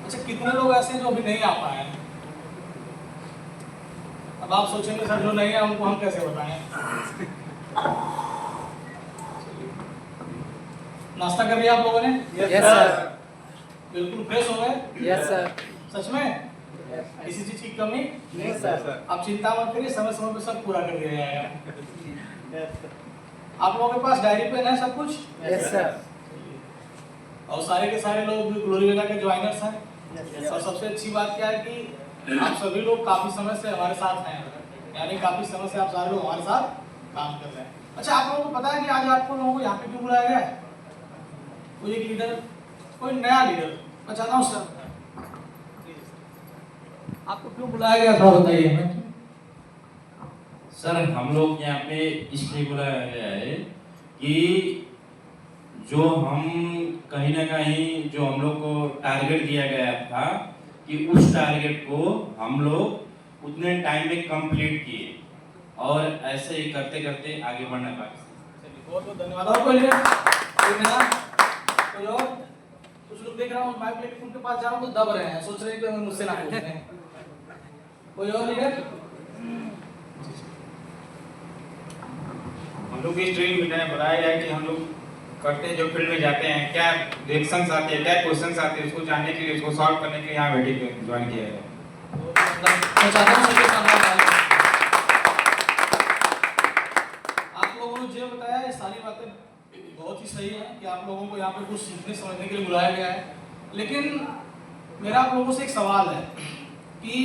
अच्छा, कितने लोग ऐसे हैं जो अभी नहीं आ पाए हैं? अब आप सोचेंगे सर जो नहीं है उनको हम कैसे बताएं। नाश्ता कर लिया आप लोगों ने? Yes sir. बिल्कुल फ्रेश हो गए? Yes sir. सच में? किसी चीज की कमी नहीं सर। आप चिंता मत करिए, समय समय पे सब पूरा कर दिया जाएगा। आप लोगों के पास डायरी पेन है सब कुछ? Yes sir. और सारे के सारे लोग ग्लोरीवेला के ज्वाइनर्स हैं। और सबसे अच्छी बात क्या है कि आप सभी लोग काफी समय से हमारे साथ हैं, यानी काफी समय से आप सारे लोग हमारे साथ काम कर रहे हैं। अच्छा, आप लोगों को पता है कि आज आप लोगों को यहाँ पे क्यों बुलाया गया है? कोई एक लीडर, कोई नया लीडर बताता हूँ सर, आपको क्यों बुलाया गया था बताइए हमें। सर हम लोग यहाँ पे इसलिए बुलाया गया है कि जो हम कहीं ना कहीं जो हम लोग को टारगेट दिया गया था कि उस टारगेट को हम लोग उतने टाइम में कंप्लीट किए और ऐसे ही करते करते आगे बढ़ना पाए। बहुत बहुत धन्यवाद। और कोई लीडर, कोई और? कुछ लोग देख रहा हूँ माइक लेके उनके पास जा रहा हूँ तो दब रहे हैं, सोच रहे हैं कि मुझसे ना पूछते हैं। कोई और लीडर? हम लोग इस ट्रेनिंग में बताया गया कि हम लोग करते हैं जो फील्ड में जाते हैं, क्या रिएक्शंस आते हैं, क्या क्वेश्चंस आते हैं, उसको जानने के लिए, उसको सॉल्व करने के लिए यहाँ मीटिंग ज्वाइन किया है। आप लोगों ने जो बताया ये सारी बातें बहुत ही सही है कि आप लोगों को यहाँ पे कुछ सीखने समझने के लिए बुलाया गया है, लेकिन मेरा आप लोगों से एक सवाल है कि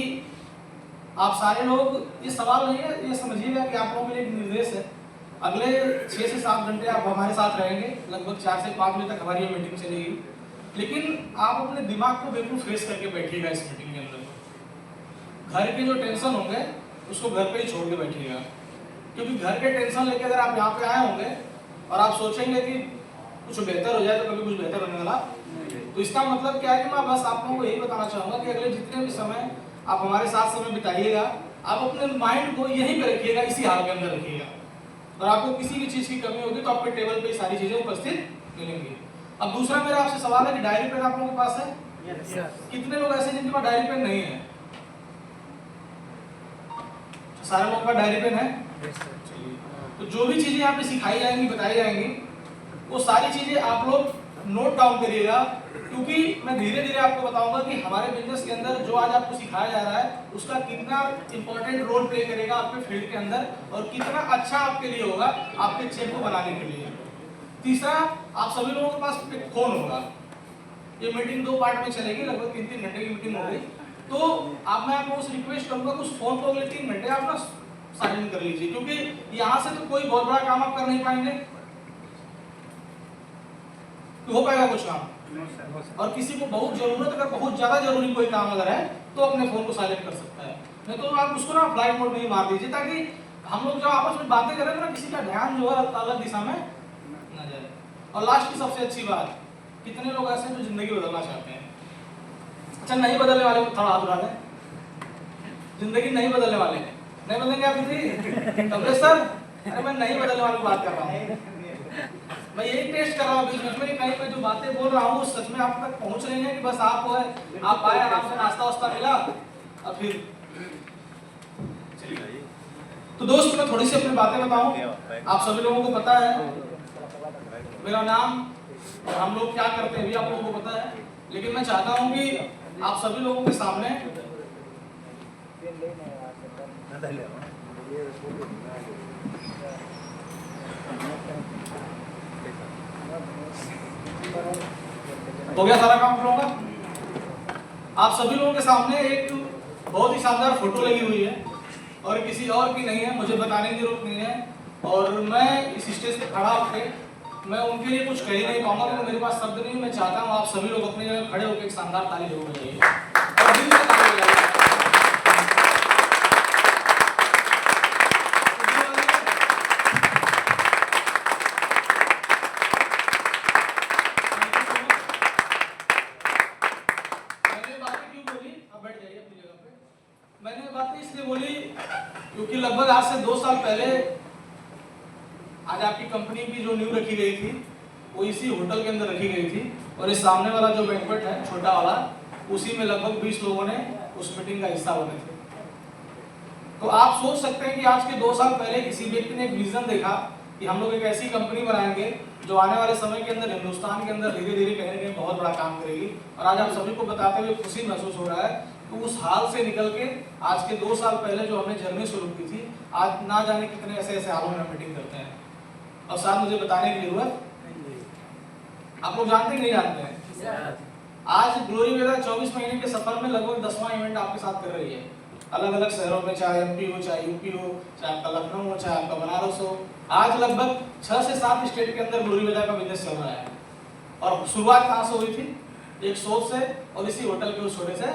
आप सारे लोग, ये सवाल नहीं है, ये समझिएगा कि आप लोगों के लिए एक निर्देश है। अगले 6 से 7 घंटे आप हमारे साथ रहेंगे, लगभग 4 से 5 बजे तक हमारी ये मीटिंग चलेगी, लेकिन आप अपने दिमाग को बिल्कुल फ्रेश करके बैठिएगा इस मीटिंग के अंदर। घर के जो टेंशन होंगे उसको घर पे ही छोड़ के बैठिएगा, क्योंकि घर के टेंशन लेके अगर आप यहाँ पे आए होंगे और आप सोचेंगे कि कुछ बेहतर हो जाए तो कभी कुछ बेहतर होने वाला, तो इसका मतलब क्या है कि मैं बस आप लोगों को यही बताना चाहूँगा कि अगले जितने भी समय आप हमारे साथ समय बिताइएगा, आप अपने माइंड को यहीं पे रखिएगा, इसी हाल के अंदर रखिएगा, और आपको किसी भी चीज की कमी होगी तो आपके टेबल पे सारी चीजें उपस्थित मिलेंगी। अब दूसरा मेरा आपसे सवाल है कि डायरी पेन आप लोगों के पास है? Yes sir. कितने लोग ऐसे जिनके पास डायरी पेन नहीं है? सारे लोगों के पास डायरी पेन है? Yes sir. तो जो भी चीजें यहाँ पे सिखाई जाएंगी, बताई जाएंगी, वो सारी चीजें आप लोग नोट डाउन करिएगा, क्योंकि मैं धीरे धीरे आपको बताऊंगा कि हमारे बिजनेस के अंदर जो आज आपको सिखाया जा रहा है उसका कितना इंपॉर्टेंट रोल प्ले करेगा आपके फील्ड के अंदर, और कितना अच्छा आपके लिए होगा आपके चेक को बनाने के लिए। तीसरा, आप सभी लोगों के पास एक फोन होगा। ये मीटिंग 2 पार्ट में चलेगी, लगभग 3-3 घंटे की मीटिंग होगी, तो मैं आपको उस रिक्वेस्ट करूंगा कि उस फोन को अगले 3 घंटे आप ना साइलेंट कर लीजिए, क्योंकि यहाँ से तो कोई बहुत बड़ा काम आप कर नहीं पाएंगे। हो पाएगा कुछ काम? और किसी को बहुत जरूरत, अगर बहुत ज्यादा जरूरी कोई काम अगर है तो अपने फोन को साइलेंट कर सकता है, नहीं तो आप उसको ना फ्लाइट मोड में ही मार दीजिए, ताकि हम लोग जो आपस में बातें करें ना किसी का ध्यान जो है अलग दिशा में ना जाए। और लास्ट की सबसे अच्छी बात, कितने लोग ऐसे हैं जो जिंदगी बदलना चाहते हैं? अच्छा, नहीं बदलने वाले को थोड़ा हाथ उठा दें। जिंदगी नहीं बदलने वाले, नहीं बदलेंगे आप दीदी? कमलेश सर, अरे मैं नहीं बदलने वाले की बात कर रहा हूँ, मैं यही टेस्ट कर रहा हूँ बीच में कहीं पे जो बातें बोल रहा हूँ सच में आप तक पहुँच रही है कि बस आप आए, आराम से नाश्ता वास्ता मिला और फिर तो दोस्त मैं थोड़ी सी अपनी बातें बताऊं। आप सभी लोगों को पता है मेरा नाम और हम लोग क्या करते हैं भी आप लोगों को पता है, लेकिन मैं चाहता हूं कि आप सभी लोगों के सामने हो गया सारा काम लोगों का। आप सभी लोगों के सामने एक बहुत ही शानदार फोटो लगी हुई है और किसी और की नहीं है, मुझे बताने की जरूरत नहीं है, और मैं इस स्टेज पे खड़ा होकर मैं उनके लिए कुछ कह ही नहीं पाऊंगा क्योंकि मेरे पास शब्द नहीं। मैं चाहता हूँ आप सभी लोग अपनी जगह खड़े होकर एक शानदार ताली जरूर बजाइए और दिल से ताली बजाइए। मैंने बात इसलिए बोली क्योंकि लगभग आज से 2 साल पहले आज आपकी कंपनी की जो नींव रखी गई थी वो इसी होटल के अंदर रखी गई थी, और इस सामने वाला जो बैंक्वेट है छोटा वाला उसी में लगभग 20 लोगों ने उस मीटिंग का हिस्सा बने थे। तो आप सोच सकते हैं कि आज के 2 साल पहले किसी व्यक्ति ने एक विजन देखा कि हम लोग एक ऐसी कंपनी बनाएंगे जो आने वाले समय के अंदर हिंदुस्तान के अंदर धीरे धीरे कहीं ना कहीं बहुत बड़ा काम करेगी, और आज आप सभी को बताते हुए खुशी महसूस हो रहा है। तो उस हाल से निकल के आज के 2 साल पहले जो हमने जर्नी शुरू की थी, आज ना जाने कितने ऐसे ऐसे हालों में मीटिंग करते हैं। और साथ मुझे बताने की जरूरत, आप लोग जानते नहीं जानते हैं, आज ग्लोरी वेदा 24 महीने के सफर में लगभग 10वां इवेंट आपके साथ कर रही है, अलग अलग शहरों में, चाहे एमपी हो, चाहे यूपी हो, चाहे आपका लखनऊ हो, चाहे आपका बनारस हो। आज लगभग 6 से 7 स्टेट के अंदर ग्लोरी वेदा का बिजनेस चल रहा है। और शुरुआत कहाँ से हुई थी? एक सोच से और इसी होटल के उस छोटे से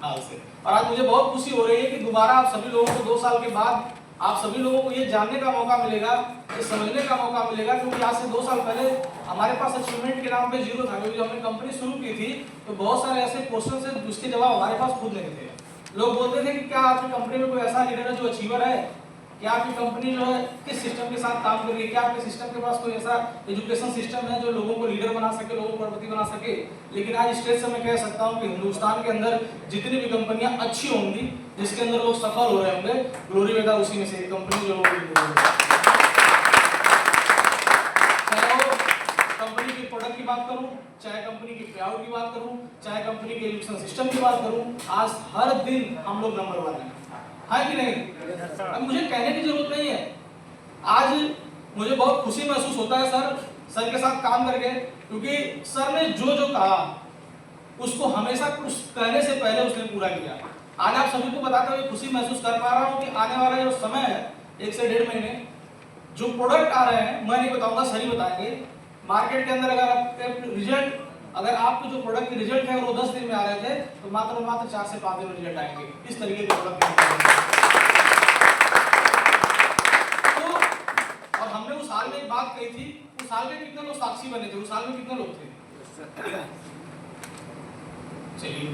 हाल से। और आज मुझे बहुत खुशी हो रही है कि दोबारा आप सभी लोगों को 2 साल के बाद आप सभी लोगों को ये जानने का मौका मिलेगा, ये समझने का मौका मिलेगा, क्योंकि आज से 2 साल पहले हमारे पास अचीवमेंट के नाम पे जीरो था। क्योंकि हमने कंपनी शुरू की थी तो बहुत सारे ऐसे क्वेश्चन थे जिसके जवाब हमारे पास खुद नहीं थे। लोग बोलते थे कि क्या आपकी कंपनी में कोई ऐसा लीडर है जो अचीवर है, क्या आपकी कंपनी जो है किस सिस्टम के साथ काम कर रही है, क्या आपके सिस्टम के पास कोई ऐसा एजुकेशन सिस्टम है जो लोगों को लीडर बना सके, लोगों को करोड़पति बना सके। लेकिन आज स्टेज से मैं कह सकता हूं कि हिंदुस्तान के अंदर जितनी भी कंपनियां अच्छी होंगी, जिसके अंदर लोग सफल हो रहे होंगे, ग्लोरी वेदा उसी में से एक कंपनी जो कंपनी के प्रोडक्ट की बात करूं, चाहे कंपनी की पेआउट की बात करूं, चाहे कंपनी के एजुकेशन सिस्टम की बात करूं, आज हर दिन हम लोग नंबर 1 हैं, है कि नहीं? अब मुझे कहने की जरूरत नहीं है। आज मुझे बहुत खुशी महसूस होता है सर के साथ काम करके, क्योंकि सर ने जो जो कहा उसको हमेशा कुछ कहने से पहले उसने पूरा किया। आज आप सभी को बताते हुए खुशी महसूस कर पा रहा हूं कि आने वाला जो समय है 1 से 1.5 महीने जो प्रोडक्ट आ रहे हैं, मैं नहीं बताऊंगा, सर ही बताएंगे। मार्केट के अंदर अगर आपके रिजल्ट, अगर आपके जो प्रोडक्ट के रिजल्ट है वो 10 दिन में आ रहे थे तो मात्र 4 से 5 दिन में रिजल्ट आएंगे। इस तरीके के प्रोडक्ट तो, और हमने उस साल में एक बात कही थी, उस साल में कितने लोग साक्षी बने थे, उस साल में कितने लोग थे? चलिए,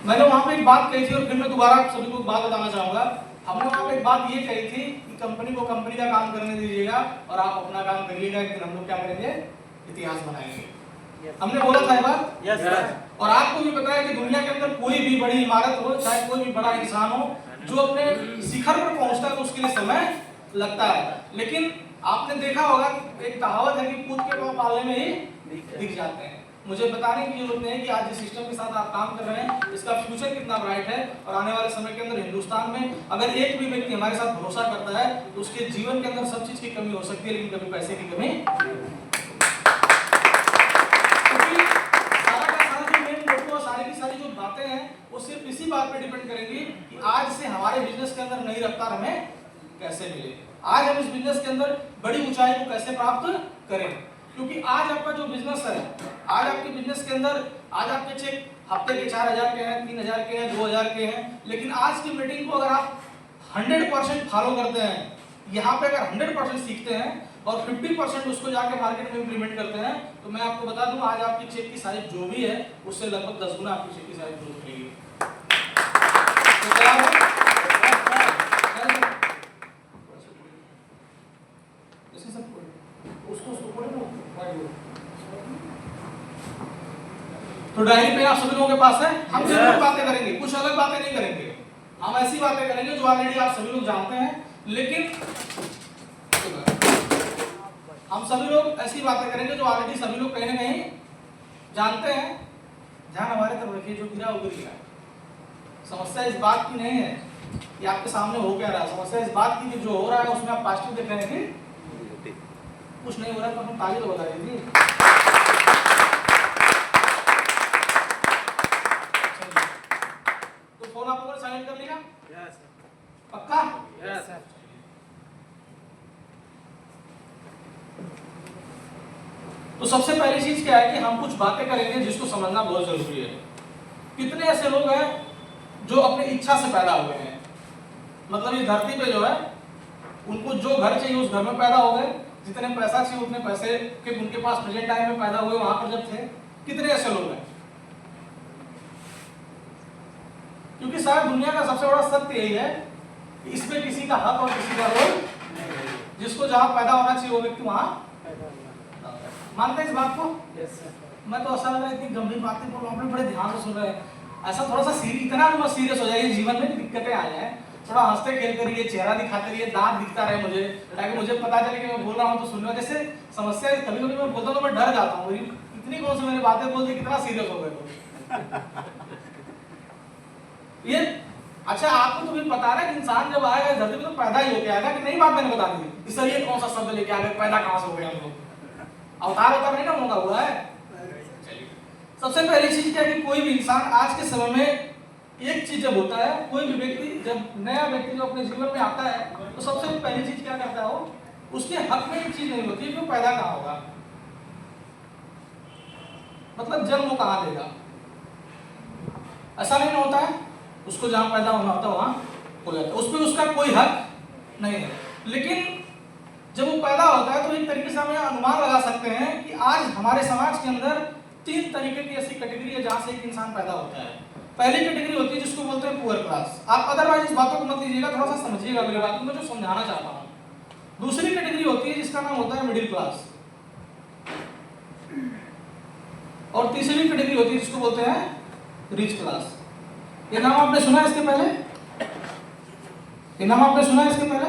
मैंने वहां पे एक बात कही थी और फिर मैं दोबारा सभी को बात बताना चाहूंगा। हमने वहां पे एक बात ये कही थी कि कंपनी को कंपनी का काम करने दीजिएगा और आप अपना काम करिएगा, एक दिन हम लोग क्या करेंगे, इतिहास बनाएंगे। हमने बोला था ये बात? Yes sir. और आपको भी पता है कि दुनिया के अंदर कोई भी बड़ी इमारत हो, चाहे कोई भी बड़ा इंसान हो, जो अपने शिखर पर पहुंचता है तो उसके लिए समय लगता है। लेकिन आपने देखा होगा कि एक कहावत है कि कूद के पांव पालने में ही दिख जाते हैं। मुझे बताने की जरूरत नहीं है कि आज जिस सिस्टम के साथ आप काम कर रहे हैं इसका फ्यूचर कितना ब्राइट है, और आने वाले समय के अंदर हिंदुस्तान में अगर एक भी व्यक्ति हमारे साथ भरोसा करता है तो उसके जीवन के अंदर सब चीज की कमी हो सकती है, लेकिन कभी पैसे की कमी। क्योंकि सारा का सारा जो मेन मोटो, सारी की सारी जो बातें हैं वो सिर्फ इसी बात पे डिपेंड करेंगी कि आज से हमारे बिजनेस के अंदर नई रफ्तार हमें कैसे मिले, आज हम इस बिजनेस के अंदर बड़ी ऊंचाई को कैसे प्राप्त करें। क्योंकि आज आपका जो बिजनेस है, आज आपके बिजनेस के अंदर आज आपके चेक हफ्ते के 4000 के हैं, 3000 के हैं, 2000 के हैं, लेकिन आज की मीटिंग को अगर आप 100% फॉलो करते हैं, यहाँ पे अगर 100% सीखते हैं और 50% उसको जाके मार्केट में इंप्लीमेंट करते हैं, तो मैं आपको बता दूं आज आपकी चेक की साइज जो भी है उससे लगभग 10 गुना आपकी चेक की साइज ग्रोथ करेगी। तो तैयार हो? तो डायरी पे आप सभी लोगों के पास है, हम जरूर बातें करेंगे, कुछ अलग बातें नहीं करेंगे, हम ऐसी बातें करेंगे जो ऑलरेडी आप सभी लोग जानते हैं, लेकिन हम सभी लोग ऐसी बातें करेंगे जो ऑलरेडी सभी लोग कहीं ना कहीं जानते हैं। ध्यान हमारे तरफ रखिए, जो गिरा वो गिर गया। समस्या इस बात की नहीं है कि आपके सामने हो क्या रहा है, समस्या इस बात की कि जो हो रहा है उसमें आप पॉजिटिव देख रहे हैं कि कुछ नहीं हो रहा है, तो हम ताली तो बता दीजिए। फोन आपको साइलेंट कर लेगा? Yes sir. पक्का? Yes sir. तो सबसे पहली चीज क्या है कि हम कुछ बातें करेंगे जिसको समझना बहुत जरूरी है। कितने ऐसे लोग हैं जो अपनी इच्छा से पैदा हुए हैं, मतलब इस धरती पे जो है उनको जो घर चाहिए उस घर में पैदा हो गए, जितने पैसा चाहिए उतने पैसे के उनके पास प्रेजेंट टाइम में पैदा हुए वहां पर जब थे। कितने ऐसे लोग हैं? क्योंकि शायद दुनिया का सबसे बड़ा सत्य यही है कि इसमें किसी का हक और किसी का रोल, जिसको जहां पैदा होना चाहिए वो व्यक्ति वहां। मानते हैं इस बात को? Yes sir. मैं तो ऐसा लग रहा है इतनी गंभीर बातें बोल रहा हूँ, आप बड़े ध्यान से सुन रहे हैं। ऐसा थोड़ा सा इतना भी मत सीरियस हो जाइए जीवन में दिक्कतें आ जाए, थोड़ा हंसते खेलते रहिए, चेहरा दिखाते रहिए, दांत दिखता रहे मुझे, ताकि मुझे पता चले कि मैं बोल रहा हूँ तो सुनने। जैसे समस्या कभी कभी मैं बोलता हूँ तो मैं डर जाता हूँ, इतनी कौन सी मैंने बातें बोल दी, कितना सीरियस हो गए तो। ये अच्छा, आपको तो भी पता है कि इंसान जब आएगा धरती पे तो पैदा ही होके आएगा, कि नहीं बात मैंने बता दी। सर ये कौन सा शब्द लेके आ गए, पैदा कहाँ से हो गए हम लोग? अवतार होता नहीं ना होगा हुआ है। सबसे पहली चीज क्या है कि कोई भी इंसान आज के समय में एक चीज जब होता है, कोई भी व्यक्ति जब नया व्यक्ति जो अपने जीवन में आता है तो सबसे पहली चीज क्या करता है वो, उसके हक में एक चीज नहीं होती कि वो पैदा कहाँ होगा, मतलब जन्म वो कहाँ लेगा। ऐसा नहीं होता है, उसको जहां पैदा होना होता है वहां हो जाता है, उस पर उसका कोई हक नहीं है। लेकिन जब वो पैदा होता है तो एक तरीके से हम अनुमान लगा सकते हैं कि आज हमारे समाज के अंदर 3 तरीके की ऐसी कैटेगरी है जहां से एक इंसान पैदा होता है। पहली कैटेगरी होती है जिसको बोलते हैं पुअर क्लास। आप अदरवाइज इस बातों को मत लीजिएगा, थोड़ा सा समझिएगा मेरी बात को, मैं जो समझाना चाहता हूं। दूसरी कैटेगरी होती है जिसका नाम होता है मिडिल क्लास, और तीसरी कैटेगरी होती है जिसको बोलते हैं रिच क्लास। ये नाम आपने सुना है इसके पहले? ये नाम आपने सुना है इसके पहले?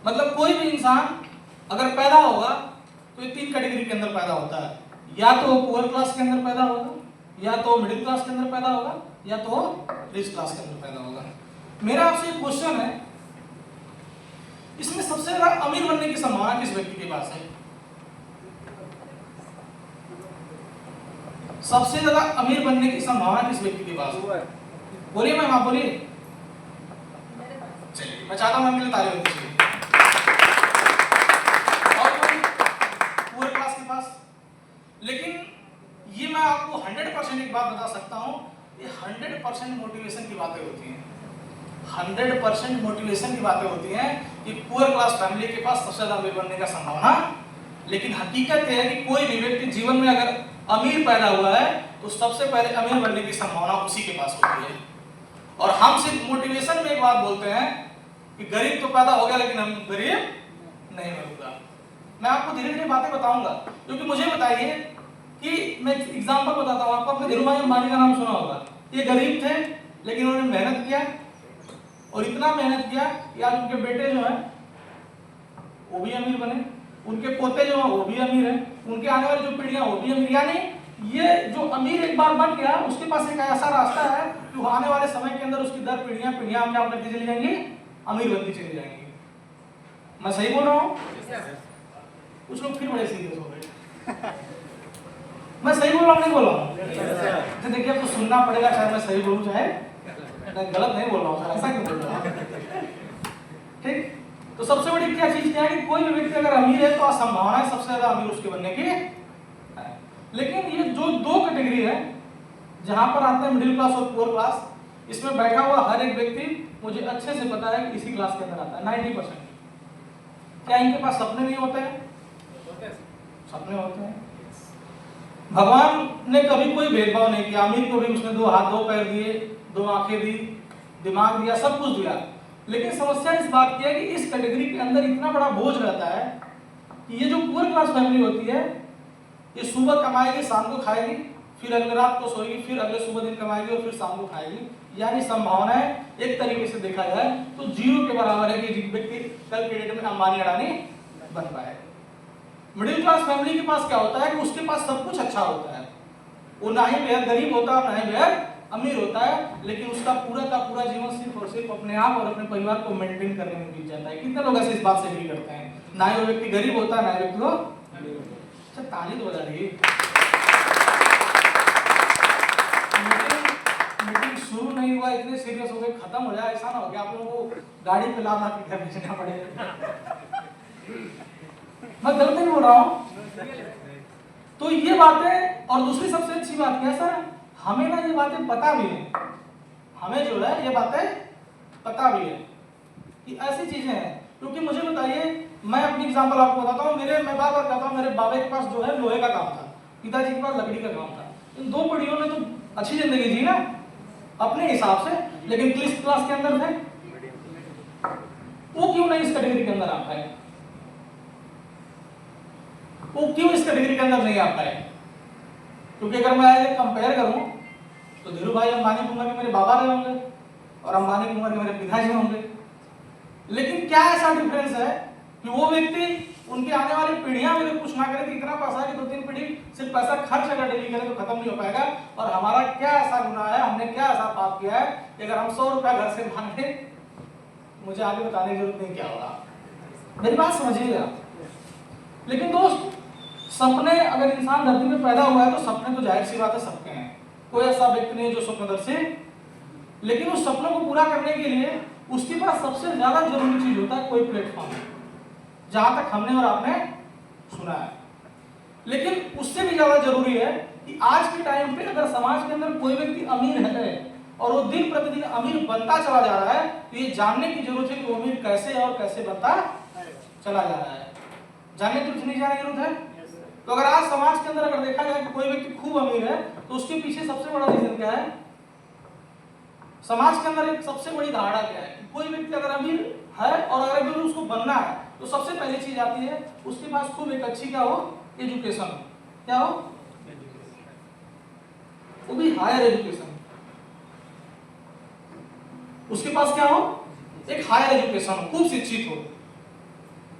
मतलब कोई भी इंसान अगर पैदा होगा तो ये 3 कैटेगरी के अंदर पैदा होता है, या तो पुअर क्लास के अंदर पैदा होगा, या तो मिडिल क्लास के अंदर पैदा होगा, या तो रिच क्लास के अंदर पैदा होगा। मेरा आपसे एक क्वेश्चन है, इसमें सबसे ज्यादा अमीर बनने की संभावना किस व्यक्ति के पास है? सबसे ज्यादा अमीर बनने की संभावना किस व्यक्ति के पास है? बोलिए मैम, आप बोलिए। चलिए, मैं चाहता हूं मैम के लिए ताली होनी चाहिए। और कोई पुअर क्लास के पास? लेकिन ये मैं आपको 100% एक बात बता सकता हूं, ये 100% मोटिवेशन की बातें होती हैं। 100% मोटिवेशन की बातें होती हैं कि पुअर क्लास फैमिली के पास सबसे ज्यादा अमीर बनने का संभावना। लेकिन हकीकत यह है कि कोई भी व्यक्ति जीवन में अगर अमीर पैदा हुआ है तो सबसे पहले अमीर बनने की संभावना उसी के पास होती है। और हम सिर्फ मोटिवेशन में एक बात बोलते हैं कि गरीब तो पैदा हो गया लेकिन हम गरीब नहीं होगा। मैं आपको धीरे धीरे बातें बताऊंगा, क्योंकि मुझे बताइए कि मैं एग्जांपल बताता हूं आपको। अपने धीरूभाई अंबानी का नाम सुना होगा। ये गरीब थे लेकिन उन्होंने मेहनत किया, और इतना मेहनत किया कि आज उनके बेटे जो है वो भी अमीर बने, उनके पोते जो हैं वो भी अमीर हैं, उनके आने वाली जो पीढ़ियां वो भी अमीर। यानी ये जो अमीर एक बार बन गया उसके पास एक ऐसा रास्ता है कि वो आने वाले समय के अंदर उसकी दर पीढ़ियां क्या करती चली जाएंगी, अमीर बनती चली जाएंगी। मैं सही बोल रहा हूँ? कुछ लोग फिर बड़े सीरियस हो गए। मैं सही बोल रहा हूँ नहीं बोल रहा हूँ? तो देखिए, आपको सुनना पड़ेगा, चाहे मैं सही बोलूँ चाहे मैं गलत नहीं बोल रहा हूँ, ऐसा क्यों बोल रहा हूँ? ठीक। तो सबसे बड़ी क्या चीज क्या है कि कोई भी व्यक्ति अगर अमीर है तो संभावना है सबसे ज्यादा अमीर उसके बनने की है। लेकिन ये जो 2 कैटेगरी है जहां पर आते हैं मिडिल क्लास और पुअर क्लास, इसमें बैठा हुआ हर एक व्यक्ति मुझे अच्छे से पता है कि इसी क्लास के अंदर आता है 90%। क्या इनके पास सपने नहीं होते हैं? सपने होते हैं। भगवान ने कभी कोई भेदभाव नहीं किया। अमीर को भी उसने 2 हाथ 2 पैर दिए, 2 आंखें दी, दिमाग दिया, सब कुछ दिया। लेकिन समस्या इस बात की है कि इस कैटेगरी के अंदर इतना बड़ा बोझ रहता है कि ये जो पुअर क्लास फैमिली होती है, ये सुबह कमाएगी, शाम को खाएगी, फिर अगले रात को सोएगी, फिर अगले सुबह दिन कमाएगी और फिर शाम को खाएगी। यानी संभावनाएं एक तरीके से देखा जाए तो 0 के बराबर है कि व्यक्ति कल के डेट में अंबानी अडानी बन पाए। मिडिल क्लास फैमिली के पास क्या होता है कि उसके पास सब कुछ अच्छा होता है, वो ना ही बेहद गरीब होता है ना ही बेहद अमीर होता है, लेकिन उसका पूरा का पूरा जीवन सिर्फ और सिर्फ अपने आप और अपने परिवार को मेंटेन करने में बीत जाता है। कितने लोग ऐसे इस बात से एग्री करते हैं? ना ही वो व्यक्ति गरीब होता है ना ही व्यक्ति लोग। अच्छा, ताली तो बजा रही। मीटिंग शुरू नहीं हुआ, इतने सीरियस हो गए, खत्म हो जाए, ऐसा ना हो गया आप लोगों को गाड़ी पे ला के घर भेजना पड़ेगा। मैं गलत नहीं बोल रहा हूँ। तो ये बातें, और दूसरी सबसे अच्छी बात क्या है सर, हमें ना ये बातें पता भी है, हमें जो है ये बातें पता भी है कि ऐसी चीजें हैं। क्योंकि मुझे बताइए, मैं अपनी एग्जांपल आपको बताता हूँ। मैं बार बार कहता हूँ, मेरे बाबा के पास जो है लोहे का काम था, पिताजी के पास लकड़ी का काम था। इन 2 पीढ़ियों ने तो अच्छी जिंदगी जी ना अपने हिसाब से, लेकिन किस क्लास के अंदर थे? वो क्यों नहीं इस कैटेगरी के अंदर आ पाए? वो क्यों इस कैटेगरी के अंदर नहीं आ पाए? क्योंकि अगर मैं ऐसे कंपेयर करूं तो धीरू भाई अंबानी की उम्र के मेरे बाबा रहे होंगे और अंबानी की उम्र के मेरे पिताजी होंगे, लेकिन क्या ऐसा डिफरेंस है कि वो व्यक्ति उनकी आने वाली पीढ़ियां अगर कुछ ना करे तो इतना पैसा है कि 2-3 पीढ़ी सिर्फ पैसा खर्च अगर डेली करे तो खत्म नहीं हो पाएगा। और हमारा क्या ऐसा गुनाह है, हमने क्या ऐसा पाप किया है कि अगर हम 100 रुपया घर से मांगे, मुझे आगे बताने की जरूरत नहीं क्या होगा, मेरी बात समझिएगा। लेकिन दोस्त, सपने अगर इंसान धरती में पैदा हुआ है तो सपने तो जाहिर सी बात है सबके हैं, कोई ऐसा व्यक्ति नहीं जो स्वप्नदर्शी, लेकिन उस सपनों को पूरा करने के लिए उसके पास सबसे ज्यादा जरूरी चीज होता है कोई प्लेटफॉर्म, जहां तक हमने और आपने सुना है। लेकिन उससे भी ज्यादा जरूरी है कि आज के टाइम पे अगर समाज के अंदर कोई व्यक्ति अमीर है और वो दिन प्रतिदिन अमीर बनता चला जा रहा है तो ये जानने की जरूरत है कि वो अमीर कैसे और कैसे बनता चला जा रहा है। जानने की जरूरत नहीं, जानने की जरूरत है। तो अगर आज समाज के अंदर अगर देखा जाए कि कोई व्यक्ति खूब अमीर है तो उसके पीछे सबसे बड़ा रीजन क्या है? समाज के अंदर एक सबसे बड़ी धारणा क्या है कि कोई व्यक्ति अगर अमीर है और अगर अमीर उसको बनना है तो सबसे पहली चीज आती है उसके पास खूब एक अच्छी क्या हो, एजुकेशन। क्या हो? वो भी हायर एजुकेशन। उसके पास क्या हो? एक हायर एजुकेशन, खूब शिक्षित हो।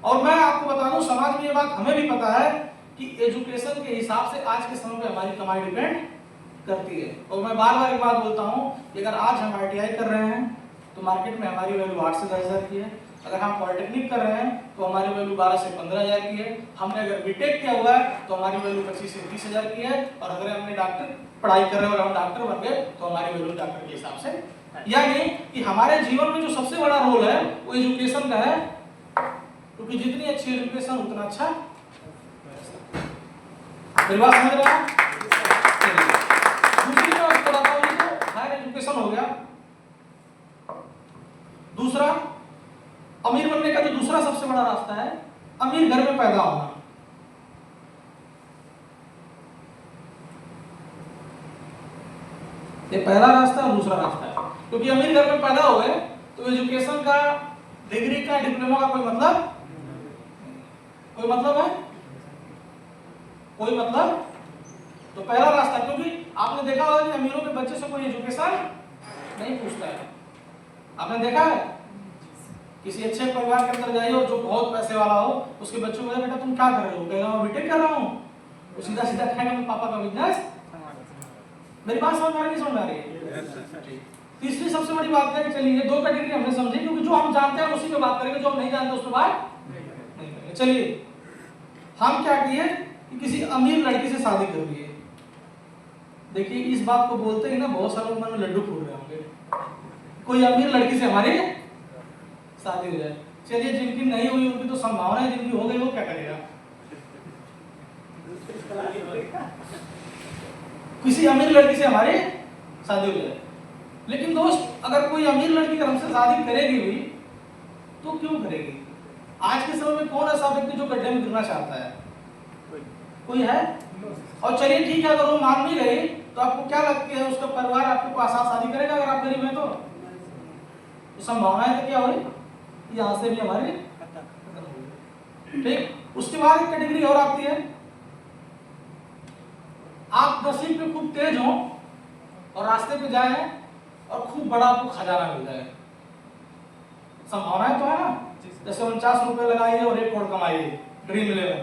और मैं आपको बता दूं, समाज में ये बात हमें भी पता है कि एजुकेशन के हिसाब से आज के समय पे हमारी कमाई डिपेंड करती है। और मैं बार बार एक बात बोलता हूं कि अगर आज हम ITI कर रहे हैं तो मार्केट में हमारी वैल्यू 8 से 10 हज़ार की है। अगर हम पॉलिटेक्निक कर रहे हैं तो हमारी वैल्यू 12 से 15 हज़ार की है। हमने अगर बीटेक किया हुआ है तो हमारी वैल्यू 25 से 30 हज़ार की है। और अगर हमने डॉक्टर पढ़ाई कर रहे हैं और हम डॉक्टर बन गए तो हमारी वैल्यू डॉक्टर के हिसाब से। यानी कि हमारे जीवन में जो सबसे बड़ा रोल है वो एजुकेशन का है, क्योंकि जितनी अच्छी एजुकेशन उतना अच्छा। मेरी बात समझ रहे हैं? दूसरी बात बताता हूं, ये तो हायर एजुकेशन हो गया। दूसरा, अमीर बनने का जो दूसरा सबसे बड़ा रास्ता है अमीर घर में पैदा होना। ये पहला रास्ता और दूसरा रास्ता है। क्योंकि अमीर घर में पैदा हो गए तो एजुकेशन का, डिग्री का, डिप्लोमा का कोई मतलब है? कोई मतलब? तो पहला रास्ता, क्योंकि आपने देखा होगा कि अमीरों के बच्चे से कोई एजुकेशन नहीं पूछता है। आपने देखा है? किसी अच्छे परिवार के अंदर जाइए और जो बहुत पैसे वाला हो उसके बच्चों को बेटा तुम क्या कर रहे हो? कहेगा मैं बीटेक कर रहा हूँ। वो सीधा सीधा कहेगा मैं पापा का बिजनेस। मेरी बात समझ में आ रही, समझ में आ रही है? तीसरी सबसे बड़ी बात है कि चलिए दो कैटेगरी हमने समझी, क्योंकि जो हम जानते हैं उसी पे बात करेंगे, जो हम नहीं जानते उस पर बात नहीं करेंगे। चलिए हम क्या किए कि किसी अमीर लड़की से शादी कर लिए। देखिए इस बात को बोलते ही ना बहुत सारे लोग मन में लड्डू फूट रहे होंगे, कोई अमीर लड़की से हमारी शादी हो जाए। चलिए जिनकी नहीं हुई उनकी तो संभावना है, जिनकी हो गई वो क्या करेगा? किसी अमीर लड़की से हमारी शादी हो जाए। लेकिन दोस्त, अगर कोई अमीर लड़की अगर हमसे शादी करेगी भी तो क्यों करेगी? आज के समय में कौन ऐसा व्यक्ति जो गड्ढे में गिरना चाहता है? कोई है? और चलिए ठीक है, अगर वो मान भी गई तो आपको क्या लगती है उसका परिवार आपके पास शादी करेगा अगर आप गरीब हैं तो? संभावना है तो क्या हुई, यहाँ से भी हमारे। ठीक, उसके बाद एक कैटेगरी और आती है, आप नसीब में खूब तेज हो और रास्ते पे जाए और खूब बड़ा आपको खजाना मिल जाए। संभावना है तो है ना? जैसे 49 रुपए लगाइए और 1 करोड़ कमाइए, ड्रीम 11।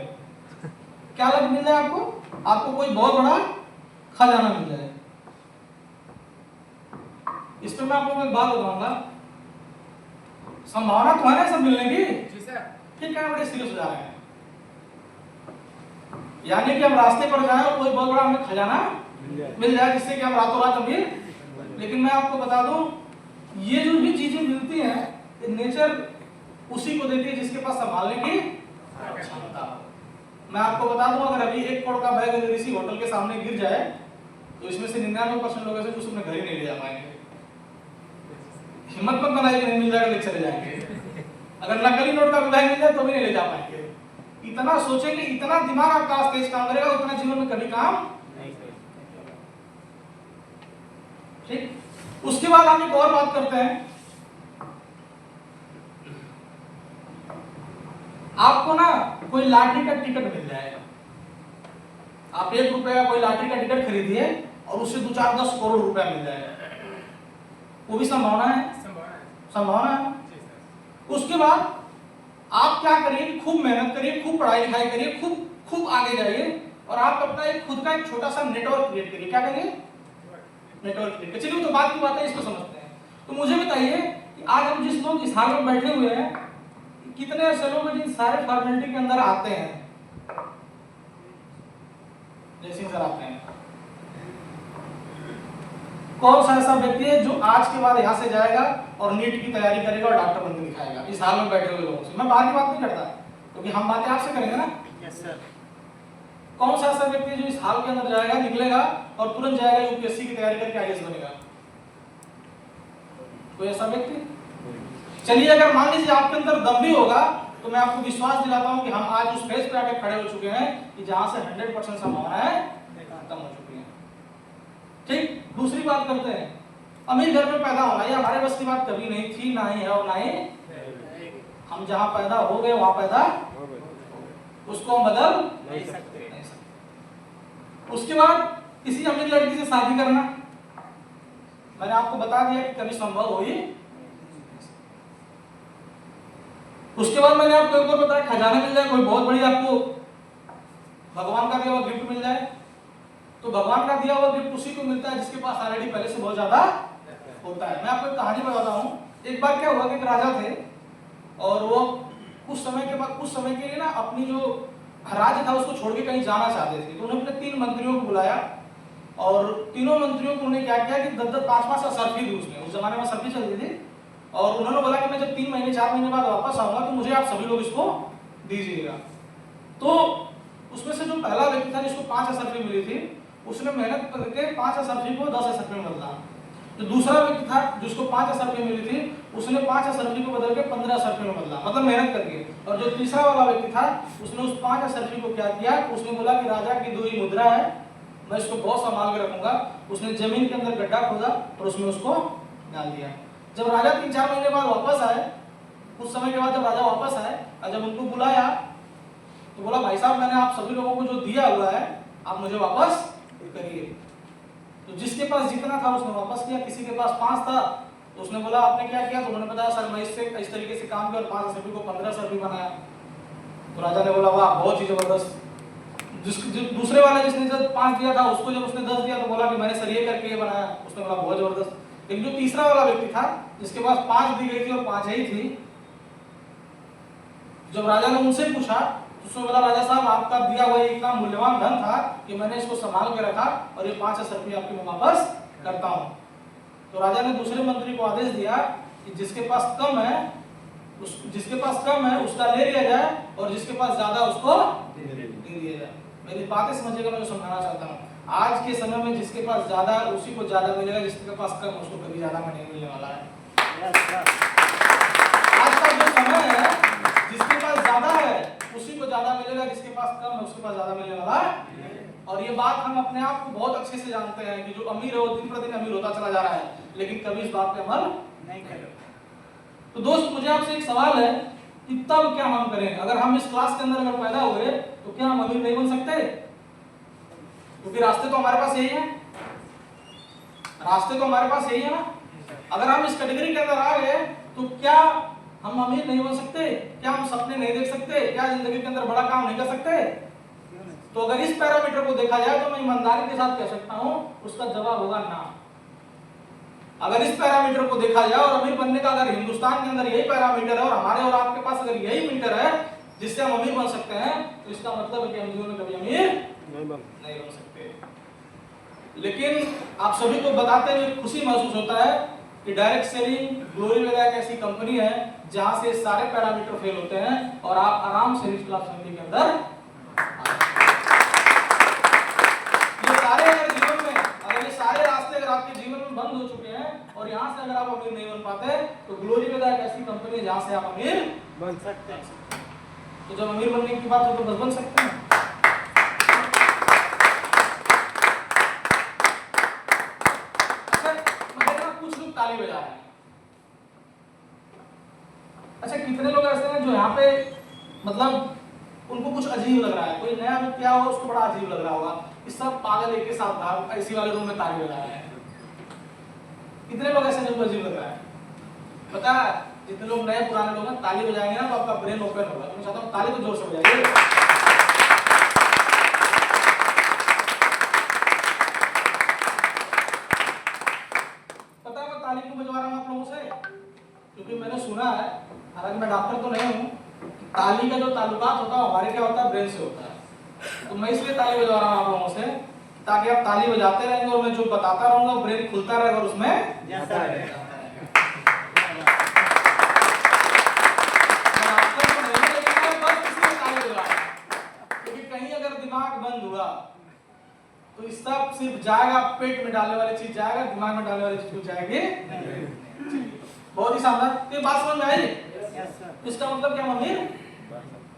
क्या लग मिल जाए आपको? आपको कोई बहुत बड़ा खजाना मिल जाए। इस पे मैं आपको एक बात बताऊंगा, संभावना तो है ना सब मिलने की। ठीक है, बड़े सीरियस हो जा रहे हैं। यानी कि हम रास्ते पर जाएं और कोई बहुत बड़ा हमें खजाना मिल जाए जिससे कि हम रातों रात अमीर। लेकिन मैं आपको बता दूं, ये जो भी चीजें मिलती हैं नेचर उसी को देती है जिसके पास संभालने की क्षमता। मैं आपको बता दूं, अगर अभी 1 करोड़ का बैग अगर इसी होटल के सामने गिर जाए तो इसमें से 99% लोग ऐसे कुछ अपने घर ही नहीं ले जा पाएंगे। हिम्मत मत बनाइए कि नहीं मिल जाएगा लेके चले जाएंगे। अगर नकली नोट का बैग मिल जाए तो भी नहीं ले जा पाएंगे। इतना सोचेंगे, इतना दिमाग आपका तेज काम करेगा, उतना जीवन में कभी काम नहीं करेगा। ठीक, उसके बाद हम एक और बात करते हैं। आपको ना कोई लॉटरी का टिकट मिल जाए, आप 1 रुपए का कोई लॉटरी का टिकट खरीदिए और उससे 2-4-10 करोड़ रुपया मिल जाएगा, वो भी संभावना है, संभावना है। उसके बाद आप क्या करिए कि खूब मेहनत करिए, खूब पढ़ाई लिखाई करिए, खूब आगे जाइए और आप अपना एक खुद का एक छोटा सा नेटवर्क क्रिएट करिए। क्या करिए? Network create. चलिए, तो बात की बात है, इसको समझते हैं। तो मुझे बताइए कि आज हम जिस लोग इस हाल में बैठे हुए हैं, कितने ऐसे लोग हैं जिन सारे फॉर्मेलिटी के अंदर आते हैं? जैसे सर आते हैं, कौन सा ऐसा व्यक्ति है जो आज के बाद यहाँ से जाएगा और नीट की तैयारी करेगा और डॉक्टर बनकर दिखाएगा? इस हाल में बैठे हुए लोगों से मैं बाहर की बात नहीं करता, क्योंकि हम बातें आपसे करेंगे ना। Yes sir. कौन सा ऐसा व्यक्ति है जो इस हाल के अंदर जाएगा, निकलेगा और तुरंत जाएगा यूपीएससी की तैयारी करके आईएएस बनेगा? कोई ऐसा व्यक्ति? चलिए, अगर मान लीजिए आपके अंदर दम भी होगा, तो मैं आपको विश्वास दिलाता हूं कि हम आज उस फेज पे आके खड़े हो चुके हैं कि जहां से 100% संभावनाएं खत्म हो चुकी हैं। ठीक, दूसरी बात करते हैं, अमीर घर में पैदा होना, ये हमारे बस की बात कभी नहीं थी, ना ही है और ना ही हम जहां पैदा हो गए वहां पैदा, उसको हम बदल नहीं सकते। उसके बाद किसी अमीर लड़की से शादी करना, मैंने आपको बता दिया कि कभी संभव हो ही। उसके बाद मैंने आपको एक और बताया, खजाना मिल जाए, कोई बहुत बड़ी आपको भगवान का दिया हुआ गिफ्ट मिल जाए, तो भगवान का दिया हुआ गिफ्ट उसी को मिलता है जिसके पास ऑलरेडी पहले से बहुत ज्यादा होता है। मैं आपको एक कहानी बताता हूँ। एक बार क्या हुआ कि एक राजा थे और वो कुछ समय के लिए ना अपनी जो राज्य था उसको छोड़ के कहीं जाना चाहते थे। तो उन्होंने अपने 3 मंत्रियों को बुलाया और तीनों मंत्रियों को उन्हें क्या किया कि 10-10, 5-5 असरफी दी उसने। उस जमाने में असरफी चलती थी और उन्होंने बोला कि मैं जब 3 महीने 4 महीने बाद वापस आऊंगा तो मुझे आप सभी लोग इसको दीजिएगा। तो उसमें से जो पहला व्यक्ति था जिसको 5 असरफी मिली थी, उसने मेहनत करके 5 असरफी को 10 असरफी में बदला। जो दूसरा व्यक्ति था जिसको 5 असरफी मिली थी, उसने 5 असरफी को बदल के 15 असरफी में बदला, मतलब मेहनत करके। और जो तीसरा वाला व्यक्ति था, उसने उस 5 असरफी को क्या किया, उसने बोला कि राजा की 2 ही मुद्रा है, मैं इसको बहुत संभाल के रखूंगा। उसने जमीन के अंदर गड्ढा खोदा और उसमें उसको डाल दिया। जब राजा 3-4 महीने बाद वापस आए, कुछ समय के बाद जब राजा वापस आए और जब उनको बुलाया तो बोला, भाई साहब, मैंने आप सभी लोगों को जो दिया हुआ है आप मुझे वापस करिए। तो जिसके पास जितना था उसने वापस किया, किसी के पास 5 था तो उसने बोला आपने क्या किया, तो उन्होंने बताया सर मैं इससे इस तरीके से काम किया और 5 असरफी को 15 असरफी बनाया। तो राजा ने बोला वाह, बहुत ही जबरदस्त। दूसरे वाले जिसने जब 5 दिया था उसको जब उसने 10 दिया तो बोला कि मैंने सर ये करके ये बनाया, उसने बोला बहुत जबरदस्त। लेकिन जो तीसरा वाला व्यक्ति था जिसके पास 5 दी गई थी और 5 ही थी, जब राजा ने उनसे पूछा तो उसने बोला राजा साहब, आपका दिया हुआ इतना मूल्यवान धन था कि मैंने इसको संभाल के रखा और ये 5 असरफी आपके मैं वापस करता हूं। तो राजा ने दूसरे मंत्री को आदेश दिया कि जिसके पास कम है उसका ले लिया जाए और जिसके पास ज्यादा उसको दे दिया जाए। मेरी बातें समझिएगा, मैं जो समझाना चाहता हूँ, आज के समय में जिसके पास ज्यादा है उसी को ज्यादा मिलेगा, जिसके पास कम उसको कभी ज्यादा में नहीं मिलने वाला है। आज का जो समय है, जिसके पास ज्यादा है उसी को ज्यादा मिलेगा, जिसके पास कम है उसके पास ज्यादा मिलने वाला है। और ये बात हम अपने आप को बहुत अच्छे से जानते हैं कि जो अमीर है वो दिन प्रतिदिन अमीर होता चला जा रहा है, लेकिन कभी इस बात पे अमल नहीं कर रहे। तो दोस्त, मुझे आपसे एक सवाल है कि तब क्या हम करें? अगर हम इस क्लास के अंदर अगर पैदा हुए तो क्या हम अमीर नहीं बन सकते? क्योंकि रास्ते तो हमारे पास यही है, रास्ते तो हमारे पास यही है ना। अगर हम इस कैटेगरी के अंदर आ गए तो क्या हम अमीर नहीं बन सकते? क्या हम सपने नहीं देख सकते? क्या जिंदगी के अंदर बड़ा काम नहीं कर सकते? तो अगर इस पैरामीटर को देखा जाए तो मैं ईमानदारी के साथ कह सकता हूं उसका जवाब होगा ना। अगर इस पैरामीटर को देखा जाए और अमीर बनने का अगर हिंदुस्तान के अंदर यही पैरामीटर है और हमारे और आपके पास अगर यही मीटर है जिससे हम अमीर बन सकते हैं, तो इसका मतलब है कि हम जीवन में कभी अमीर नहीं बन सकते। लेकिन आप सभी को बताते हुए खुशी महसूस होता है कि डायरेक्ट सेलिंग ग्लोरी वेदा एक ऐसी कंपनी है जहां से सारे पैरामीटर फेल होते हैं और आप आराम से रिच क्लास फैमिली के अंदर ये सारे अगर जीवन में अगर ये सारे रास्ते अगर आपके जीवन में बंद हो चुके हैं और यहां से अगर आप अमीर नहीं बन पाते, तो ग्लोरी वेदा एक ऐसी कंपनी है जहां से आप अमीर बन सकते हैं। तो जब अमीर बनने की बात हो तो बस बन सकते हैं। कुछ लोग ताली बजा रहे हैं। अच्छा, कितने लोग ऐसे हैं जो यहाँ पे मतलब उनको कुछ अजीब अजीब लग रहा है, कोई नया व्यक्ति आया होगा उसको बड़ा अजीब लग रहा होगा, इस सब पागल एक के साथ भाग ऐसी वाले रूम में ताली बजा रहे हैं। कितने लोग ऐसे जिनको अजीब लग रहा है? पता है जितने लोग नए पुराने लोग हैं ताली बजाएंगे ना तो आपका ब्रेन ओपन होगा। मैं चाहता हूँ ताली तो जोर से बजाइए। पता है मैं ताली क्यों बजवा रहा हूँ आप लोगों से? क्योंकि मैंने सुना है, हालांकि मैं डॉक्टर तो नहीं हूँ, ताली का जो ताल्लुकात होता है हमारे क्या होता है, ब्रेन से होता है। तो मैं इसलिए ताली बजवा रहा हूँ आप लोगों से ताकि आप ताली बजाते रहेंगे और मैं जो बताता रहूंगा ब्रेन खुलता रहेगा और उसमें जाता रहेगा। क्योंकि कहीं अगर दिमाग बंद हुआ तो इस सब सिर्फ जाएगा पेट में डालने वाली चीज जाएगा, दिमाग में डालने वाली चीज कुछ जाएगी। बहुत ही शानदार। तो ये बात समझ में आई? इसका मतलब क्या, अमीर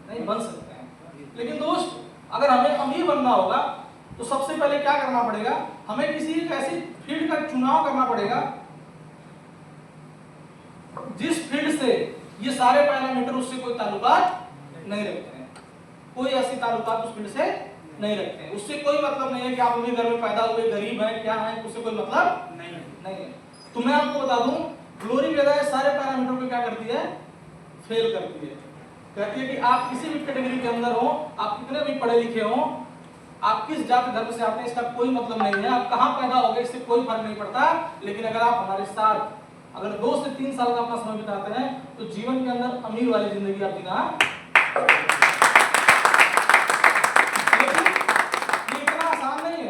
नहीं बन सकते हैं। लेकिन दोस्त अगर हमें अमीर बनना होगा तो सबसे पहले क्या करना पड़ेगा, हमें किसी एक ऐसी फील्ड का चुनाव करना पड़ेगा जिस फील्ड से ये सारे पैरामीटर उससे कोई ताल्लुकात नहीं रखते हैं, कोई ऐसी ताल्लुकात उस फील्ड से नहीं रखते हैं। उससे कोई मतलब नहीं है कि आप अमीर घर में पैदा हुए, गरीब हैं, क्या है, उससे कोई मतलब नहीं है। तो मैं आपको बता दूं ग्लोरी वेदा सारे पैरामीटर को क्या करती है, फेल करती है। कहती है कि आप किसी भी कैटेगरी के अंदर हो, आप कितने भी पढ़े लिखे हो, आप किस जाति धर्म से आते हैं इसका कोई मतलब नहीं है, आप कहां पैदा हो गए इससे कोई फर्क नहीं पड़ता। लेकिन अगर आप हमारे साथ अगर 2 से 3 साल का अपना समय बिताते हैं तो जीवन के अंदर अमीर वाली जिंदगी आप जीना। लेकिन ये इतना आसान नहीं है,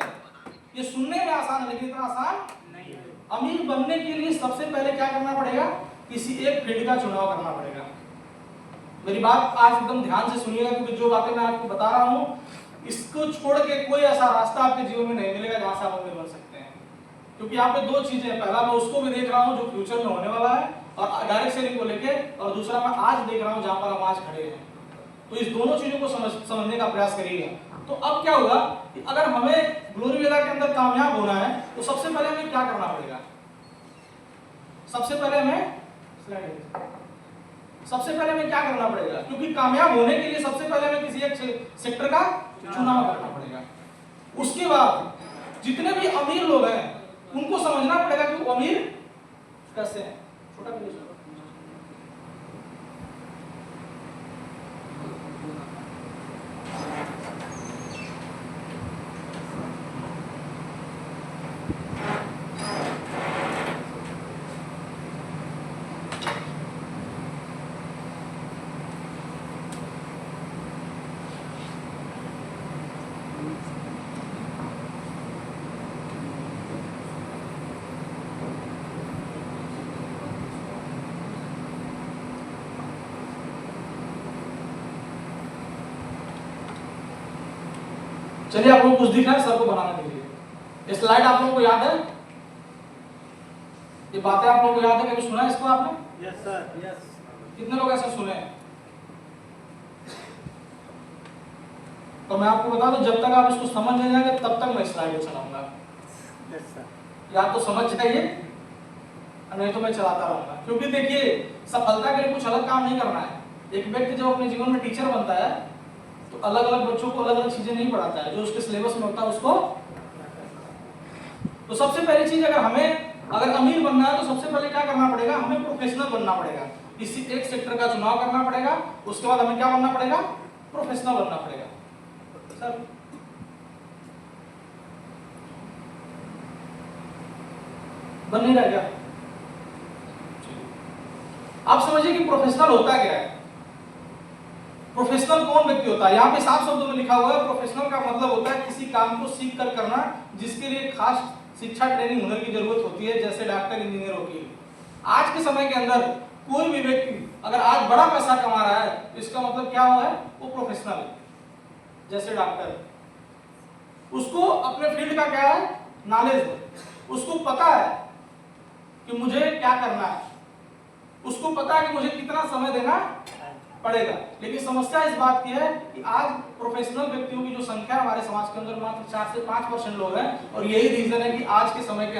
ये सुनने में आसान है लेकिन इतना आसान नहीं है। अमीर बनने के लिए सबसे पहले क्या करना पड़ेगा, किसी एक फील्ड का चुनाव करना पड़ेगा। मेरी बात आज एकदम ध्यान से सुनिएगा क्योंकि जो बातें मैं आपको बता रहा हूं इसको छोड़ के कोई ऐसा रास्ता आपके जीवन में नहीं मिलेगा जहां से आप अमीर बन सकते हैं। क्योंकि यहाँ पे 2 चीजें हैं, पहला मैं उसको भी देख रहा हूँ जो फ्यूचर में होने वाला है और डायरेक्ट सेलिंग को लेके, और दूसरा मैं आज देख रहा हूँ जहां पर हम आज खड़े हैं। तो इस दोनों चीजों को समझने का प्रयास करिएगा। तो अब क्या होगा कि अगर हमें ग्लोरी वेदा के अंदर कामयाब होना है तो सबसे पहले हमें क्या करना पड़ेगा, सबसे पहले हमें क्या करना पड़ेगा, क्योंकि कामयाब होने के लिए सबसे पहले हमें किसी एक सेक्टर का चुनाव करना पड़ेगा। उसके बाद जितने भी अमीर लोग हैं उनको समझना पड़ेगा कि वो अमीर कैसे हैं। छोटा चलिए आप लोग कुछ दिख रहा है सर को बनाने के लिए। ये स्लाइड आप लोगों को याद है, ये बातें आप लोगों को याद है, कभी सुना है इसको आपने? Yes sir, yes. कितने लोग ऐसे सुने हैं? तो मैं आपको बता दूं जब तक आप इसको समझ नहीं जाएंगे तब तक मैं स्लाइड चलाऊंगा। Yes sir. या तो समझ जाइए नहीं तो मैं चलाता रहूंगा। क्योंकि देखिए सफलता के लिए कुछ अलग काम नहीं करना है। एक व्यक्ति जब अपने जीवन में टीचर बनता है तो अलग अलग बच्चों को अलग अलग चीजें नहीं पढ़ाता है, जो उसके सिलेबस में होता है उसको। तो सबसे पहली चीज अगर अमीर बनना है तो सबसे पहले क्या करना पड़ेगा, हमें प्रोफेशनल बनना पड़ेगा। किसी एक सेक्टर का चुनाव करना पड़ेगा। उसके बाद हमें क्या बनना पड़ेगा, प्रोफेशनल बनना पड़ेगा। सर बन नहीं रहा क्या? आप समझिए कि प्रोफेशनल होता क्या है। प्रोफेशनल कौन व्यक्ति होता है, यहाँ पे साफ शब्दों में लिखा हुआ है प्रोफेशनल का मतलब होता है किसी काम को सीख कर करना जिसके लिए खास शिक्षा ट्रेनिंग हुनर की जरूरत होती है, जैसे डॉक्टर, इंजीनियर, वकील। आज के समय के अंदर कोई भी व्यक्ति अगर आज बड़ा पैसा कमा रहा है तो इसका मतलब क्या हुआ है, वो प्रोफेशनल है। जैसे डॉक्टर, उसको अपने फील्ड का क्या है, नॉलेज है, उसको पता है कि मुझे क्या करना है, उसको पता है कि मुझे कितना समय देना पड़ेगा। लेकिन समस्या इस बात की है कि आज प्रोफेशनल व्यक्तियों की जो संख्या हमारे समाज के अंदर मात्र 4 से 5% लोग हैं। और यही रीजन है कि आज के समय के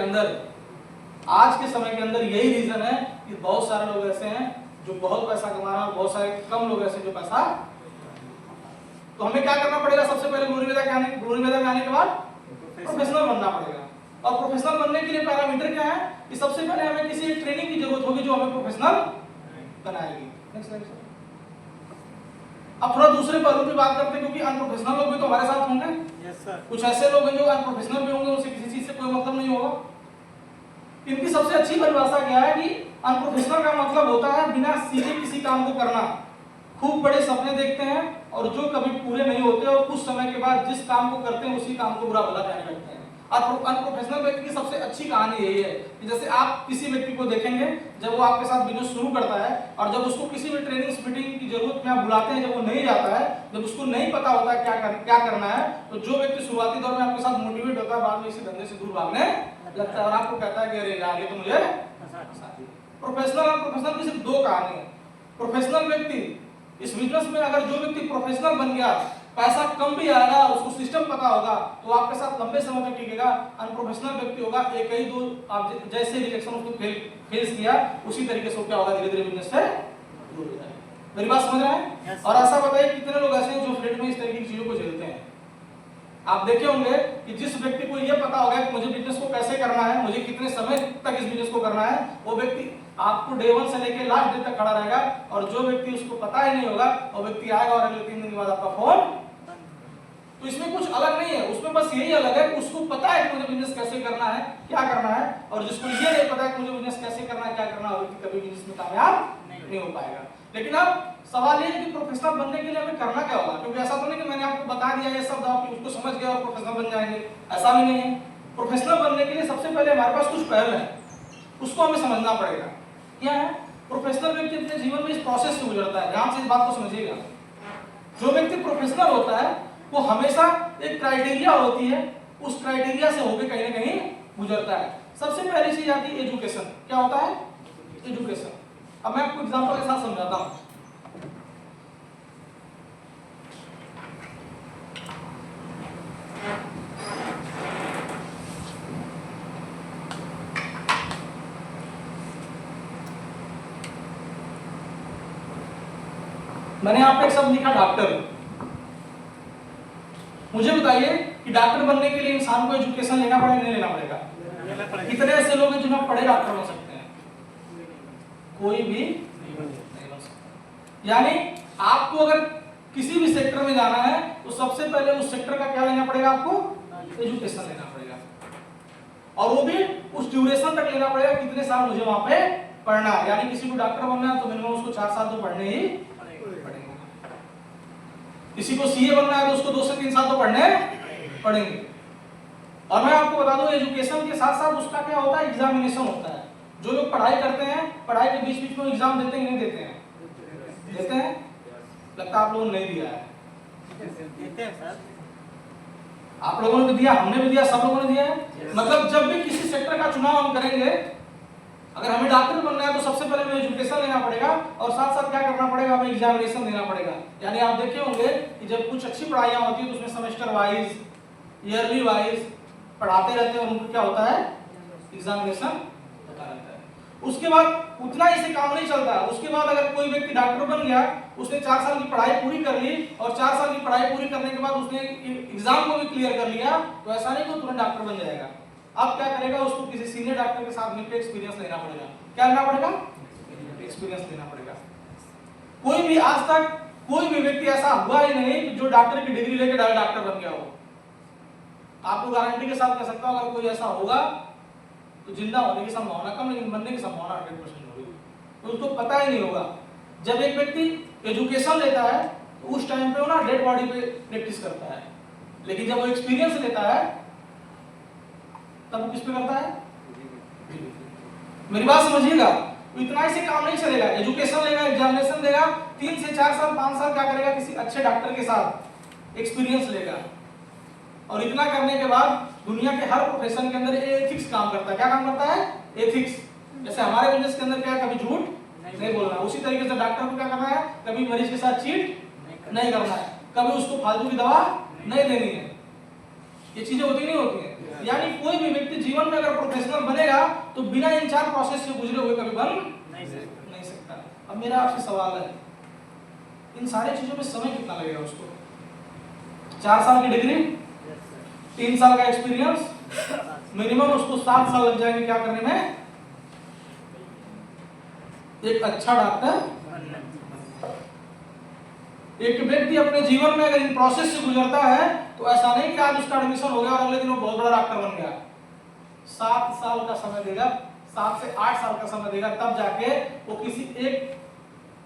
अंदर यही रीजन है कि बहुत सारे लोग ऐसे हैं जो बहुत पैसा कमा रहे हैं और बहुत सारे कम लोग ऐसे जो पैसा। तो हमें क्या करना पड़ेगा? सबसे पहले ग्लोरी वेदा में आने के बाद प्रोफेशनल बनना पड़ेगा। और प्रोफेशनल बनने के लिए पैरामीटर क्या है कि सबसे पहले हमें किसी एक ट्रेनिंग की जरूरत होगी जो हमें प्रोफेशनल बनाएगी। Next slide sir. अब थोड़ा दूसरे पहलू की बात करते हैं, क्योंकि अनप्रोफेशनल लोग भी तो हमारे साथ होंगे। Yes sir. कुछ ऐसे लोग हैं जो अनप्रोफेशनल भी होंगे, उनसे किसी चीज से कोई मतलब नहीं होगा। इनकी सबसे अच्छी परिभाषा क्या है कि अनप्रोफेशनल का मतलब होता है बिना सीखे किसी काम को करना, खूब बड़े सपने देखते हैं और जो कभी पूरे नहीं होते, और कुछ समय के बाद जिस काम को करते हैं उसी काम को बुरा भला कहने लगते हैं। अनप्रोफेशनल व्यक्ति की सबसे अच्छी कहानी यही है कि जैसे आप किसी व्यक्ति को देखेंगे जब वो आपके साथ बिजनेस शुरू करता है, और जब उसको किसी भी ट्रेनिंग मीटिंग की जरूरत में आप बुलाते हैं, जब वो नहीं जाता है, जब उसको नहीं पता होता है क्या करना है, तो जो व्यक्ति शुरुआती दौर में आपके साथ मोटिवेट होता है, बाद में इसी धंधे से दूर भागने लगता है और आपको कहता है कि अरे आगे तो मुझे। प्रोफेशनल और अनप्रोफेशनल की सिर्फ दो कहानी है। प्रोफेशनल व्यक्ति इस बिजनेस में, अगर जो व्यक्ति प्रोफेशनल बन गया, पैसा कम भी आएगा, उसको सिस्टम पता होगा, तो आपके साथ लंबे समय तक टिकेगा। अनप्रोफेशनल व्यक्ति होगा, एक ही दो आप जैसे रिजेक्शन उसको फेस किया, उसी तरीके से क्या होगा, धीरे धीरे बिजनेस से दूर हो जाएगा। मेरी बात समझ रहे हैं? और ऐसा बताइए कितने लोग ऐसे हैं जो फील्ड में इस तरह की चीजों को झेलते हैं। आप देखे होंगे कि जिस व्यक्ति को यह पता होगा कि मुझे बिजनेस को कैसे करना है, मुझे कितने समय तक इस बिजनेस को करना है, वो व्यक्ति आपको डे 1 से लेकर लास्ट डे तक खड़ा रहेगा। और जो व्यक्ति उसको पता ही नहीं होगा, वो व्यक्ति आएगा और अगले 3 दिन के बाद आपका फोन। तो इसमें कुछ अलग नहीं है, उसमें बस यही अलग है कि उसको पता है कि मुझे बिजनेस कैसे करना है, क्या करना है, और जिसको ये नहीं पता है कि मुझे बिजनेस कैसे करना है, क्या करना है, वो व्यक्ति कभी बिजनेस में कामयाब नहीं हो पाएगा। लेकिन अब सवाल ये है कि प्रोफेशनल बनने के लिए हमें करना क्या होगा? क्योंकि ऐसा तो नहीं कि मैंने आपको बता दिया ये सब, आप उसको समझ गए और प्रोफेशनल बन जाएंगे, ऐसा भी नहीं है। प्रोफेशनल बनने के लिए सबसे पहले हमारे पास कुछ पहल है, उसको हमें समझना पड़ेगा। क्या है? प्रोफेशनल व्यक्ति अपने जीवन में इस प्रोसेस से गुजरता है। ध्यान से इस बात को समझिएगा। जो व्यक्ति प्रोफेशनल होता है वो हमेशा एक क्राइटेरिया होती है, उस क्राइटेरिया से होकर कहीं ना कहीं गुजरता है। सबसे पहली चीज आती है एजुकेशन। क्या होता है? एजुकेशन। अब मैं आपको एग्जांपल के साथ समझाता हूं। मैंने यहाँ पे एक शब्द लिखा डॉक्टर। मुझे बताइए कि डॉक्टर बनने के लिए इंसान को एजुकेशन लेना पड़ेगा नहीं लेना पड़ेगा? कितने ऐसे लोग हैं जो पढ़े डॉक्टर बन सकते हैं? कोई भी नहीं बन सकता। यानी आपको अगर किसी भी सेक्टर में जाना है तो सबसे पहले उस सेक्टर का क्या लेना पड़ेगा? आपको एजुकेशन लेना पड़ेगा, और वो भी उस ड्यूरेशन तक लेना पड़ेगा कितने साल मुझे वहां पे पढ़ना है। यानी किसी को डॉक्टर बनना है तो मिनिमम उसको 4 साल तो पढ़ने ही पड़ेंगे। किसी को सीए बनना है तो उसको 2 से 3 साल तो पढ़ने पड़ेंगे। और मैं आपको बता दूं एजुकेशन के साथ साथ उसका क्या होता है? एग्जामिनेशन होता है। जो लोग पढ़ाई करते हैं, पढ़ाई के बीच बीच में एग्जाम देते हैं नहीं देते हैं? देते हैं। लगता है आप लोगों ने नहीं दिया है। देते हैं सर। आप लोगों ने भी दिया, हमने भी दिया, सब लोगों ने दिया है। मतलब जब भी किसी सेक्टर का चुनाव हम करेंगे, अगर हमें डॉक्टर बनना है तो सबसे पहले हमें एजुकेशन लेना पड़ेगा और साथ साथ क्या करना पड़ेगा? हमें एग्जामिनेशन देना पड़ेगा। यानी आप देखे होंगे कि जब कुछ अच्छी पढ़ाइयाँ होती है तो उसमें सेमेस्टर वाइज, ईयरली वाइज पढ़ाते रहते हैं, उनको क्या होता है? एग्जामिनेशन होता रहता है। उसके बाद उतना ही से काम नहीं चलता। उसके बाद अगर कोई व्यक्ति डॉक्टर बन गया, उसने 4 साल की पढ़ाई पूरी कर ली, और 4 साल की पढ़ाई पूरी करने के बाद उसने एग्जाम को भी क्लियर कर लिया, तो ऐसा नहीं कि तुरंत डॉक्टर बन जाएगा। अब क्या करेगा? उसको किसी सीनियर डॉक्टर के साथ मिलकर एक्सपीरियंस लेना पड़ेगा। क्या लेना पड़ेगा? एक्सपीरियंस लेना पड़ेगा। कोई भी आज तक कोई भी व्यक्ति ऐसा हुआ ही नहीं कि जो डॉक्टर की डिग्री लेकर डायरेक्ट डॉक्टर बन गया हो। आपको गारंटी के साथ कह सकता हूं अगर कोई ऐसा होगा तो जिंदा होने की संभावना कम, लेकिन बनने की संभावना 100% होगी। तो उसको पता ही नहीं होगा। जब एक व्यक्ति एजुकेशन लेता है तो उस टाइम पे वो ना डेड बॉडी पे प्रैक्टिस करता है, लेकिन जब वो एक्सपीरियंस लेता है तब वो किस पे करता है? मेरी बात समझिएगा। तो इतना ही से काम नहीं चलेगा। एजुकेशन लेगा, एग्जामिनेशन देगा, 3 से 4 साल 5 साल क्या करेगा? किसी अच्छे डॉक्टर के साथ एक्सपीरियंस लेगा, और इतना करने के बाद दुनिया के हर प्रोफेशन के अंदर एथिक्स काम करता है। क्या काम करता है? एथिक्स। जैसे हमारे बिजनेस के अंदर क्या है? कभी झूठ नहीं बोलना। उसी तरीके से डॉक्टर को क्या करना है? कभी मरीज के साथ चीट नहीं करना है, कभी उसको फालतू की दवा नहीं देनी है। ये चीजें होती नहीं होती हैं। यानी कोई भी व्यक्ति जीवन में अगर प्रोफेशनल बनेगा तो बिना इन 4 प्रोसेस से गुजरे हुए कभी बन नहीं सकता। अब मेरा आपसे सवाल है, इन सारी चीजों में समय कितना लगेगा उसको? 4 साल की डिग्री, यस सर 3 साल का एक्सपीरियंस, मिनिमम उसको 7 साल लग जाएंगे क्या करने में, एक अच्छा डॉक्टर। एक व्यक्ति अपने जीवन में अगर इन प्रोसेस से गुजरता है तो ऐसा नहीं कि आज उसका एडमिशन हो गया और अगले दिन वो बहुत बड़ा डॉक्टर बन गया। 7 साल का समय देगा, 7 से 8 साल का समय देगा, तब जाके वो किसी एक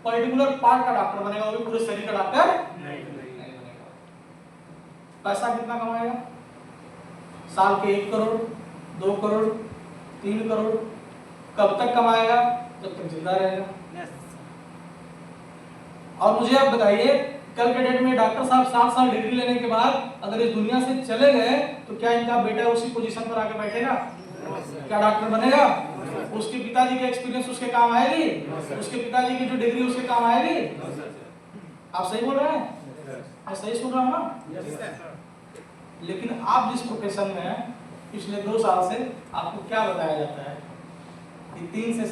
पर्टिकुलर पार्ट का डॉक्टर बनेगा, वो भी पूरे शरीर का डॉक्टर नहीं बनेगा। पैसा कितना कमाएगा? साल के 1 करोड़, 2 करोड़, 3 करोड़। कब तक कमाएगा? जब तक जिंदा रहेगा। यस और मुझे आप बताइए, कल के डेट में डॉक्टर साहब 7 साल डिग्री लेने के बाद अगर इस दुनिया से चले गए तो क्या इनका बेटा उसी पोजीशन पर आके बैठेगा? क्या डॉक्टर बनेगा? उसके पिताजी के एक्सपीरियंस उसके काम आएगी? उसके पिताजी की जो डिग्री उसके काम आएगी? आप सही बोल रहे हैं? मैं सही सुन रहा हूँ ना? लेकिन आप जिस प्रोफेशन में हैं, पिछले 2 साल से आपको क्या बताया जाता है कि 3 से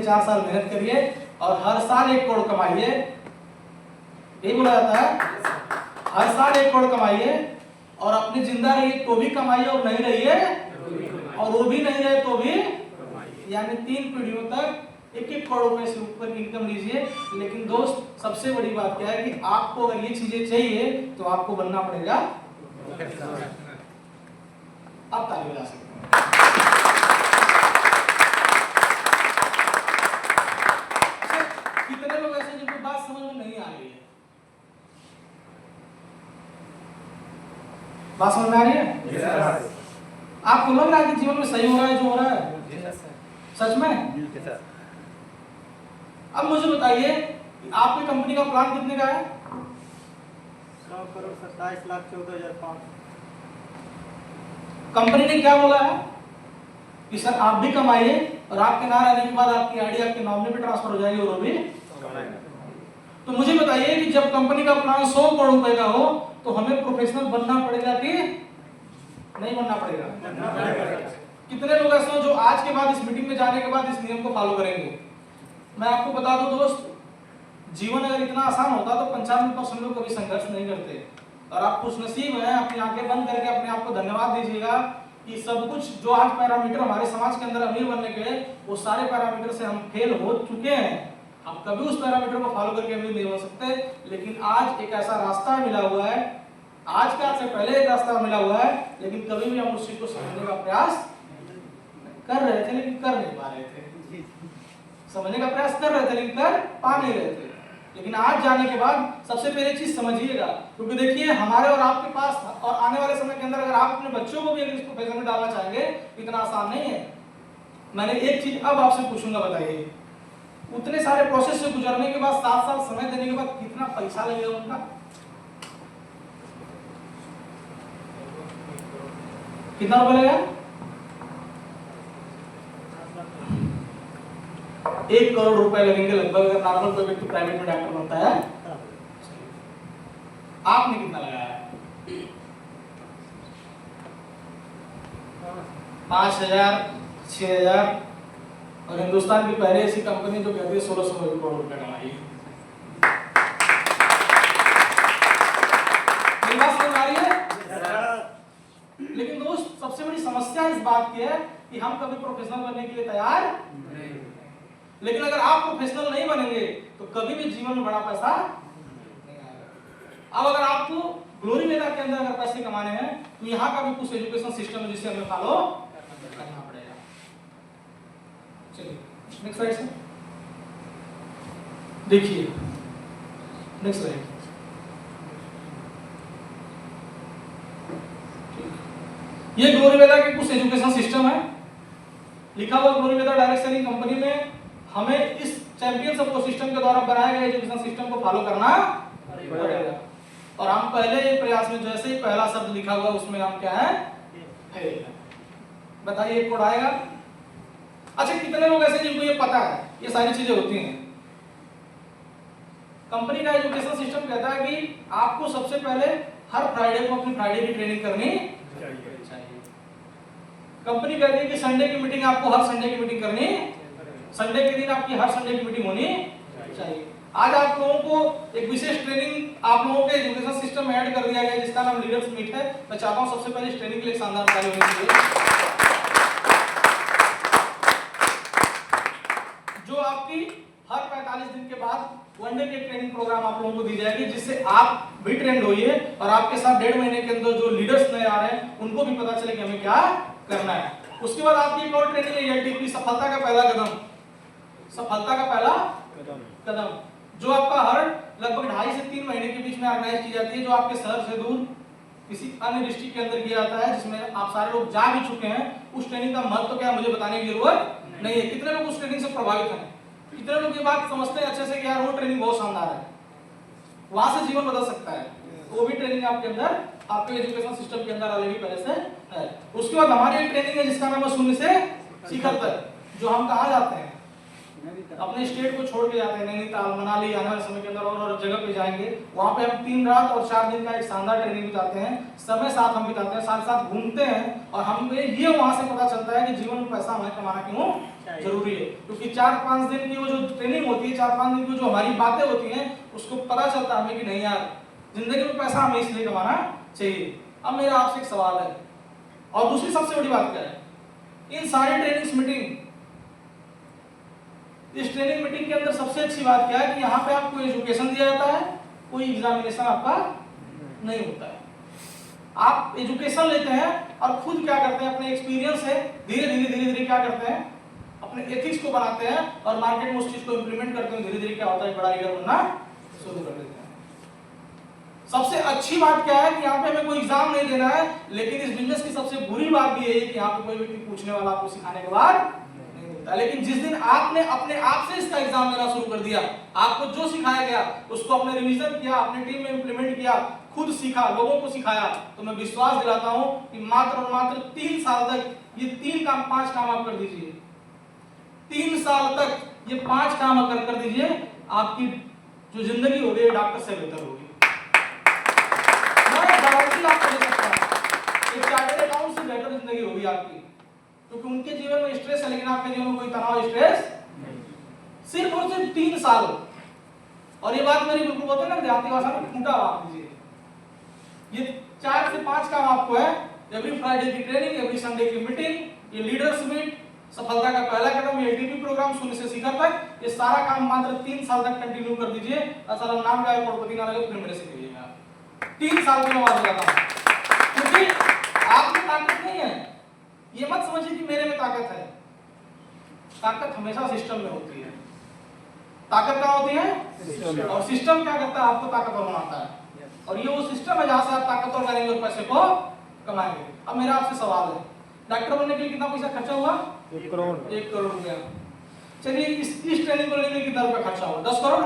4 साल मेहनत करिए और हर साल 1 करोड़ कमाइए। यही बोला जाता है, हर साल 1 करोड़ कमाइए और अपनी जिंदा रहिए तो भी कमाइए और नहीं रहिए और वो भी नहीं रहे तो भी, यानी 3 पीढ़ियों तक 1-1 करोड़ रुपए से ऊपर की इनकम लीजिए। लेकिन दोस्त, सबसे बड़ी बात क्या है कि आपको अगर ये चीजें चाहिए तो आपको बनना पड़ेगा। आप ताली बजा सकते हैं। कितने लोग ऐसे जिनको बात समझ में नहीं आ रही है? बात समझ में आ रही है? आपको लग रहा है कि जीवन में सही हो रहा है जो हो रहा है? सच में? अब मुझे बताइए कि आपकी कंपनी का प्लान कितने का है? 100 करोड़ 27,14,500। कंपनी ने क्या बोला है कि सर आप भी कमाइए और आपके ना रहने के बाद आपकी आईडी आपके नॉमिनी पे ट्रांसफर हो जाएगी और वो भी। तो मुझे बताइए कि जब कंपनी का प्लान 100 करोड़ रुपए का हो तो हमें प्रोफेशनल बनना पड़ेगा कि नहीं बनना पड़ेगा? कितने लोग ऐसे हैं जो आज के बाद इस मीटिंग में जाने के बाद इस नियम को फॉलो करेंगे? मैं आपको बता दूं दोस्त, जीवन अगर इतना आसान होता तो 95% लोग कभी संघर्ष नहीं करते। और आप खुशनसीब हैं, अपनी आंखें बंद करके अपने आप को धन्यवाद दीजिएगा कि सब कुछ जो आज पैरामीटर हमारे समाज के अंदर अमीर बनने के, वो सारे पैरामीटर से हम फेल हो चुके हैं। हम कभी उस पैरामीटर को फॉलो करके अमीर नहीं बन सकते। लेकिन आज एक ऐसा रास्ता मिला हुआ है, आज का से पहले एक रास्ता मिला हुआ है, लेकिन कभी भी हम उस चीज को समझने का प्रयास कर रहे थे लेकिन कर नहीं पा रहे थे। समझने का प्रयास कर रहे थे लेकिन कर पा नहीं रहे थे। लेकिन आज जाने के बाद सबसे पहले चीज समझिएगा, क्योंकि देखिए हमारे और आपके पास और आने वाले समय के अंदर अगर आप अपने बच्चों को भी अगर इस प्रोफेशन में डालना चाहेंगे इतना आसान नहीं है। मैंने एक चीज अब आपसे पूछूंगा, बताइए उतने सारे प्रोसेस से गुजरने के बाद 7 साल समय देने के बाद कितना पैसा लगेगा उनका? कितना रुपए लगेगा? 1 करोड़ रुपए लगेंगे लगभग, अगर नॉर्मल कोई व्यक्ति प्राइवेट में डॉक्टर बनता है। आपने कितना लगाया? 5,000, 6,000 और हिंदुस्तान की पहले ऐसी कंपनी जो कहती है 1600 करोड़ रुपए कमाई। मेरी बात समझ आ रही है? लेकिन दोस्त, सबसे बड़ी समस्या इस बात की है कि हम कभी प्रोफेशनल बनने के लिए तैयार नहीं। लेकिन अगर आप प्रोफेशनल नहीं बनेंगे तो कभी भी जीवन में बड़ा पैसा नहीं आएगा। अब अगर आपको ग्लोरी वेदा के अंदर अगर पैसे कमाने हैं तो यहाँ का भी कुछ एजुकेशन सिस्टम है जिसे हमें फॉलो करना पड़ेगा। चलिए नेक्स्ट स्लाइड से देखिए, नेक्स्ट स्लाइड। ये ग्लोरी वेदा के कुछ एजुकेशन सिस्टम है। लिखा हुआ ग्लोरी वेदा डायरेक्ट सेलिंग कंपनी में हमें इस चैंपियंस ऑफ सिस्टम के द्वारा बनाए गए एजुकेशन सिस्टम को फॉलो करना पड़ेगा। और हम पहले प्रयास में जैसे ही पहला शब्द लिखा हुआ उसमें हम क्या है, फेल। बताइए कोड आएगा? अच्छा, कितने लोग ऐसे जिनको ये पता है ये सारी चीजें होती हैं? कंपनी का एजुकेशन सिस्टम कहता है कि आपको सबसे पहले हर फ्राइडे को अपनी फ्राइडे की ट्रेनिंग करनी चाहिए। कंपनी कहती है कि संडे की मीटिंग आपको हर संडे की मीटिंग करनी, संडे के दिन आपकी हर संडे की मीटिंग होनी चाहिए। आज आप लोगों को एक विशेष ट्रेनिंग आप लोगों के एजुकेशन सिस्टम में ऐड कर दिया गया है जिसका नाम लीडर्स मीट है। मैं चाहता हूं सबसे पहले इस ट्रेनिंग के लिए शानदार ताली होनी चाहिए। जो आपकी हर 45 दिन के बाद वन डे की ट्रेनिंग प्रोग्राम आप लोगों को दी जाएगी जिससे आप भी ट्रेंड होइए और आपके साथ 1.5 महीने के अंदर जो लीडर्स नए आ रहे हैं उनको भी पता चले कि हमें क्या करना है। उसके बाद आपकी एक और ट्रेनिंग है एलटीपी सफलता का पहला कदम। सफलता का पहला कदम जो आपका हर लगभग 2.5 से 3 महीने के बीच में ऑर्गेनाइज की जाती है, जो आपके शहर से दूर किसी अन्य डिस्ट्रिक्ट के अंदर किया जाता है जिसमें आप सारे लोग जा भी चुके हैं। उस ट्रेनिंग का महत्व क्या मुझे बताने की जरूरत नहीं है। कितने लोग उस ट्रेनिंग से प्रभावित हैं? कितने लोग ये बात समझते हैं अच्छे से कि यार वो ट्रेनिंग बहुत शानदार है, वहां से जीवन बदल सकता है? वो भी ट्रेनिंग आपके अंदर आपके एजुकेशन सिस्टम के अंदर ऑलरेडी पहले से है। उसके बाद हमारी एक ट्रेनिंग है जिसका नाम है शून्य से शिखर तक, जो हम कहाँ जाते हैं अपने स्टेट को छोड़ के जाते हैं, नैनीताल मनाली आने वाले समय के अंदर और जगह पे जाएंगे। वहां पे हम 3 रात और 4 दिन का एक शानदार ट्रेनिंग बिताते हैं, समय साथ हम बिताते हैं, साथ साथ घूमते हैं और हमें ये वहां से पता चलता है कि जीवन में पैसा हमें कमाना क्यों जरूरी है। क्योंकि 4-5 दिन की वो जो ट्रेनिंग होती है, 4-5 दिन की जो हमारी बातें होती हैं उसको पता चलता है हमें कि नहीं यार जिंदगी में पैसा हमें इसलिए कमाना चाहिए। अब मेरा आपसे एक सवाल है और दूसरी सबसे बड़ी बात क्या है, इन सारी ट्रेनिंग्स मीटिंग इस ट्रेनिंग मीटिंग के अंदर सबसे अच्छी बात क्या है कि यहाँ पे आपको एजुकेशन दिया जाता है, कोई एग्जामिनेशन आपका नहीं होता है। आप एजुकेशन लेते हैं और खुद क्या करते हैं अपने एक्सपीरियंस से धीरे धीरे क्या करते हैं अपने एथिक्स को बनाते हैं और मार्केट में उस चीज को इंप्लीमेंट करते हैं। धीरे धीरे क्या होता है बड़ा लीडर बनना शुरू कर देते हैं। सबसे अच्छी बात क्या है कि यहाँ पे हमें कोई एग्जाम नहीं देना है, लेकिन इस बिजनेस की सबसे बुरी बात ये है कि यहाँ पे कोई व्यक्ति पूछने वाला आपको सिखाने के बाद लेकिन जिस दिन आपने अपने आप से इसका एग्जाम देना शुरू कर दिया, आपको जो सिखाया गया उसको अपने रिवीजन किया, अपने टीम में इंप्लीमेंट किया, खुद सीखा, लोगों को सिखाया, तो मैं विश्वास दिलाता हूं कि मात्र और मात्र 3 साल तक ये 5 काम आप कर दीजिए। 3 साल तक ये 5 काम अगर कर दीजिए, आपकी जो जिंदगी होगी डॉक्टर से बेहतर होगी। मैं गारंटी आपको दे सकता हूं ये चार्टर्ड अकाउंट से बेहतर जिंदगी होगी आपकी, क्योंकि उनके जीवन में स्ट्रेस है लेकिन आपके जीवन में कोई तनाव स्ट्रेस नहीं। सिर्फ और सिर्फ 3 साल। और ये बात मेरी बिल्कुल बोलते हैं ना देहाती भाषा में फूटा आप दीजिए। ये 4 से 5 काम आपको है, एवरी फ्राइडे की ट्रेनिंग, एवरी संडे की मीटिंग, ये लीडर्स मीट, सफलता का पहला कदम, ये एलटीपी प्रोग्राम शून्य से शिखर तक, ये सारा काम मात्र 3 साल तक कंटिन्यू कर दीजिए। असल नाम का करोड़पति ना लगे फिर मेरे से कहिएगा। 3 साल की मैं बात बताता हूं, क्योंकि आप में ताकत नहीं है। ये मत समझिए कि मेरे में ताकत है, ताकत हमेशा सिस्टम में होती है। ताकत क्या होती है और सिस्टम क्या करता है आपको ताकतवर बनाता है, और ये वो सिस्टम है जहां से आप ताकतवर करेंगे और पैसे को कमाएंगे। अब मेरा आपसे सवाल है, डॉक्टर बनने के लिए कितना पैसा खर्चा हुआ? 1 करोड़। 1 करोड़ रुपया। चलिए इस ट्रेनिंग को लेने के लिए कितना रुपया खर्चा हुआ? 10 करोड़।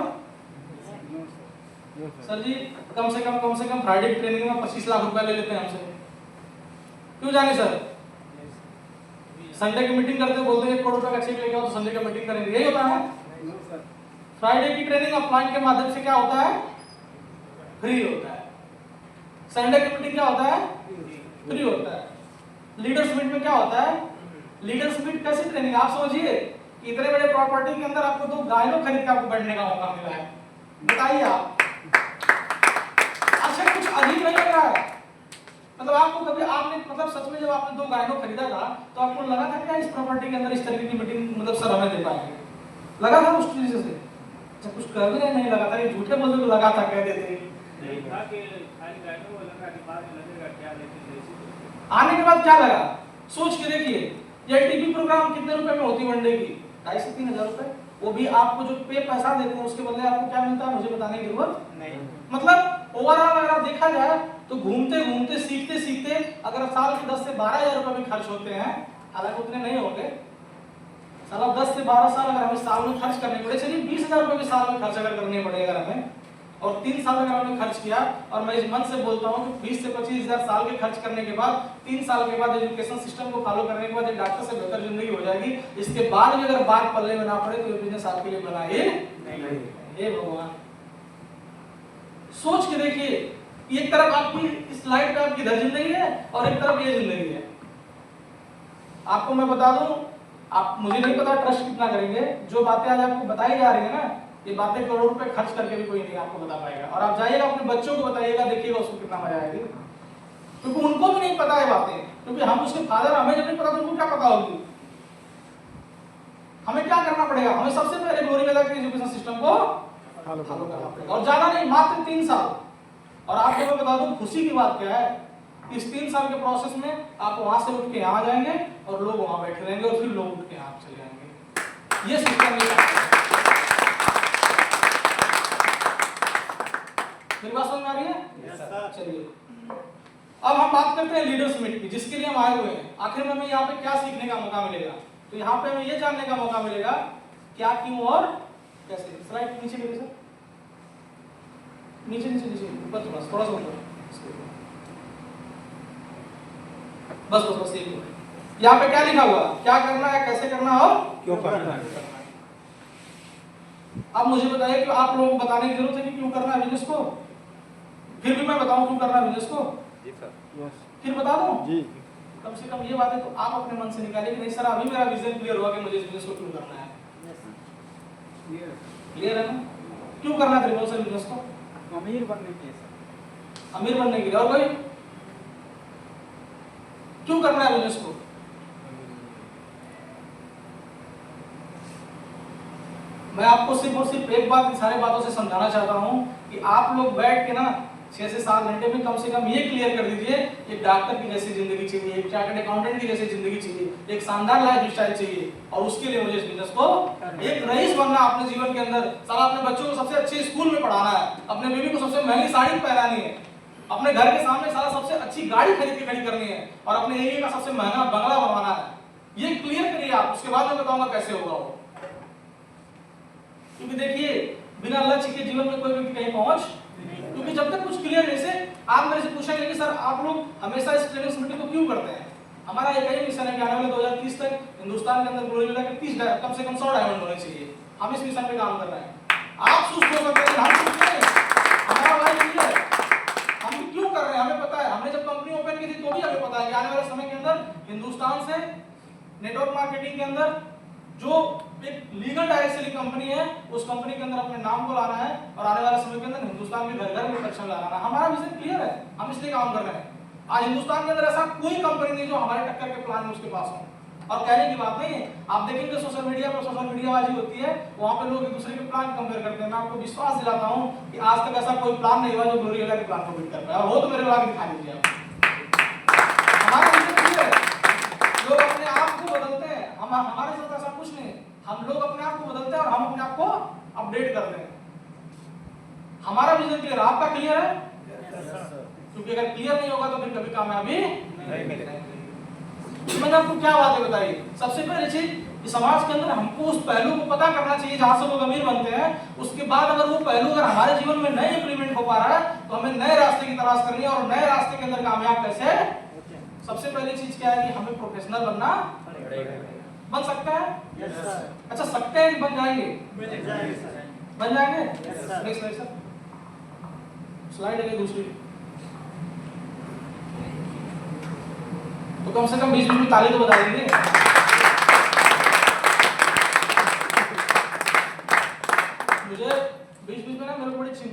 सर जी कम से कम फ्राइडे की ट्रेनिंग में 25 लाख रुपया ले लेते हैं हमसे, क्यों जाने सर? संडे की मीटिंग करते बोलते हैं 1 करोड़ रुपया का चेक लेके आओ तो संडे का मीटिंग करेंगे, यही होता है। फ्राइडे की ट्रेनिंग ऑफलाइन के माध्यम से क्या होता है? फ्री होता है। संडे की मीटिंग क्या होता है? फ्री होता है। लीडर्स मीट में क्या होता है? लीडर्स मीट कैसी ट्रेनिंग? आप समझिए इतने बड़े प्रॉपर्टी के अंदर आपको 2 गायों खरीद के आपको बैठने का मौका मिला है। बताइए आप, अच्छा कुछ अजीब नहीं लग रहा है? मतलब आपको कभी आपने मतलब सच में जब आपने 2 गायों खरीदा था तो आपको लगा था क्या इस प्रॉपर्टी के अंदर इस तरीके की मीटिंग मतलब सर हमें दे पाएंगे? लगा था उस चीज से? जब कुछ कर भी नहीं लगा था, ये झूठे बोलते तो लगा था, कह देते आने के बाद क्या लगा? सोच के देखिए एलटीपी प्रोग्राम कितने रुपए में होती है वन डे की? 2,500 से 3,000 रुपए। वो भी आपको जो पे पैसा देते हैं उसके बदले आपको क्या मिलता है मुझे बताने की जरूरत नहीं। मतलब ओवरऑल अगर आप देखा जाए तो घूमते घूमते सीखते सीखते अगर साल के 10 से 12,000 रुपए भी खर्च होते हैं, हालांकि उतने नहीं होंगे, साला 10 से 12 साल अगर हमें साल में खर्च करने पड़े, चलिए 20,000 रुपए भी साल में खर्च अगर करने पड़े अगर हमें, और 3 साल अगर हमने खर्च किया, और मैं इस मन से बोलता हूँ कि 20 से 25,000 साल के खर्च करने के बाद 3 साल के बाद एजुकेशन सिस्टम को फॉलो करने के बाद एक डॉक्टर से बेहतर जिंदगी हो जाएगी। इसके बाद भी अगर बात पल्ले में ना पड़े तो ये बिजनेस आपके लिए बना ही नहीं। हे भगवान, सोच के देखिए, एक तरफ आपकी इस लाइफ में आपकी इधर जिंदगी है और एक तरफ ये जिंदगी है। आपको मैं बता दूं, आप मुझे नहीं पता ट्रस्ट कितना करेंगे, जो बातें आज आपको बताई जा रही है ना, ये बातें करोड़ों रुपए खर्च करके भी कोई नहीं आपको बता पाएगा। और आप जाइएगा अपने बच्चों को बताइएगा, देखिएगा उसको कितना मजा आएगी, क्योंकि उनको भी नहीं पता है बातें, क्योंकि हम उसके फादर, हमें जब नहीं पता तो उनको क्या पता होगी। हमें क्या करना पड़ेगा, हमें सबसे पहले ग्लोरी मेगा के एजुकेशन सिस्टम को फॉलो करना पड़ेगा, और ज्यादा नहीं, मात्र 3 साल। और आपको मैं बता दूं खुशी की बात क्या है, इस 3 साल के प्रोसेस में आप वहां से उठ के यहाँ जाएंगे और लोग वहां बैठे रहेंगे और फिर लोग उठ के यहाँ चले जाएंगे। ये सिस्टम मेरी बात समझ में आ रही है? Yes sir. चलिए अब हम बात करते हैं लीडर्स मीट की, जिसके लिए हम आए हुए हैं। आखिर में हमें यहाँ पे क्या सीखने का मौका मिलेगा? तो यहाँ पे हमें ये जानने का मौका मिलेगा क्या, क्यों और कैसे। स्लाइड नीचे करिए सर, नीचे नीचे नीचे ऊपर, थोड़ा सा ऊपर, बस बस बस यही। यहाँ पे क्या लिखा हुआ, क्या करना है, कैसे करना और क्यों करना है। अब मुझे बताइए कि आप लोगों को बताने की जरूरत है कि क्यों करना है बिजनेस को? फिर भी मैं बताऊं क्यों करना है बिजनेस को? जी सर। यस फिर बता दूं? जी। कम से कम ये बातें तो आप अपने मन से निकालिए कि नहीं सर अभी मेरा विजन क्लियर हुआ कि मुझे इस बिजनेस को क्यों करना है। क्लियर है ना? क्यों करना है त्रिभुवन सर बिजनेस को? अमीर बनने के लिए सर। अमीर बनने के लिए। और कोई क्यों करना है बिजनेस को? मैं आपको सिर्फ और सिर्फ एक बात सारे बातों से समझाना चाहता हूं कि आप लोग बैठ के ना 6 से 7 घंटे में कम से कम ये क्लियर कर दीजिए, एक डॉक्टर की जैसी जिंदगी चाहिए, एक चार्टर्ड अकाउंटेंट की जैसी जिंदगी चाहिए, एक शानदार लाइफ स्टाइल चाहिए, और उसके लिए मुझे इस बिजनेस को एक रईस बनना अपने जीवन के अंदर। साला अपने बच्चों को सबसे अच्छे स्कूल में पढ़ाना है, अपने बीवी को सबसे महंगी साड़ी पहनानी है, अपने घर के सामने साला सबसे अच्छी गाड़ी खरीद के खड़ी करनी है, और अपने एरिया का सबसे महंगा बंगला बनवाना है। ये क्लियर करिए आप, उसके बाद मैं बताऊंगा कैसे होगा वो। क्योंकि देखिए बिना लक्ष्य के जीवन में कोई व्यक्ति कहीं पहुंच, क्योंकि जब तक कुछ क्लियर नहीं से आप मेरे से पूछेंगे कि सर आप लोग हमेशा इस ट्रेनिंग मीटिंग को क्यों करते हैं? हमारा एक ही मिशन है कि आने वाले 2030 तक हिंदुस्तान के अंदर ग्लोरी मेगा के 30 कम से कम 100 डायमंड होने चाहिए। हम इस मिशन पे काम कर रहे हैं। आप सुस्त हो सकते हैं, हम सुस्त नहीं, हमारा भाई नहीं है। हम क्यों कर रहे हैं हमें पता है। हमने जब कंपनी ओपन की थी तो भी हमें पता है कि आने वाले समय के अंदर हिंदुस्तान से नेटवर्क मार्केटिंग के अंदर जो एक लीगल डायरेक्टली कंपनी है, उस कंपनी के अंदर अपने नाम को लाना है, और आने वाले समय के अंदर हिंदुस्तान में घर घर में प्रोडक्शन लाना है। हमारा विजन क्लियर है, हम इसलिए काम कर रहे हैं। आज हिंदुस्तान के अंदर ऐसा कोई कंपनी नहीं जो हमारे टक्कर के प्लान में उसके पास हो। और कहने की बात नहीं है, आप देखेंगे सोशल मीडिया पर सोशल मीडियाबाजी होती है, वहां पे लोग एक दूसरे के प्लान कंपेयर करते हैं। मैं आपको विश्वास दिलाता हूं कि आज तक ऐसा कोई प्लान नहीं हुआ जो ग्लोरी मेगा के प्लान को बीट कर पाया। वो तो मेरे वाला दिखा दीजिए आप। हमारा विजन क्लियर है। लोग अपने आप को बदलते हैं, हम हमारे साथ ऐसा कुछ नहीं है। हम लोग अपने आप को बदलते हैं और हम अपने आप को अपडेट करते हैं। हमारा विजन क्लियर, आपका क्लियर है? क्योंकि अगर क्लियर नहीं होगा तो फिर कभी कामयाबी नहीं मिलेगी। मैंने आपको क्या बातें बताई? सबसे पहले चीज कि समाज के अंदर हमको उस पहलू को पता करना चाहिए जहां से लोग अमीर बनते हैं। उसके बाद अगर वो पहलू अगर हमारे जीवन में नहीं इंप्लीमेंट हो पा रहा है तो हमें नए रास्ते की तलाश करनी है। और नए रास्ते के अंदर कामयाब कैसे? सबसे पहली चीज क्या है कि हमें प्रोफेशनल बनना बन सकता है। Yes sir. अच्छा सकते हैं कि बन जाएंगे? बन जाएंगे सर। बन जाएंगे? Yes sir. Next slide sir, slide है दूसरी। तो कम से कम 20 मिनट में ताली तो बता देंगे।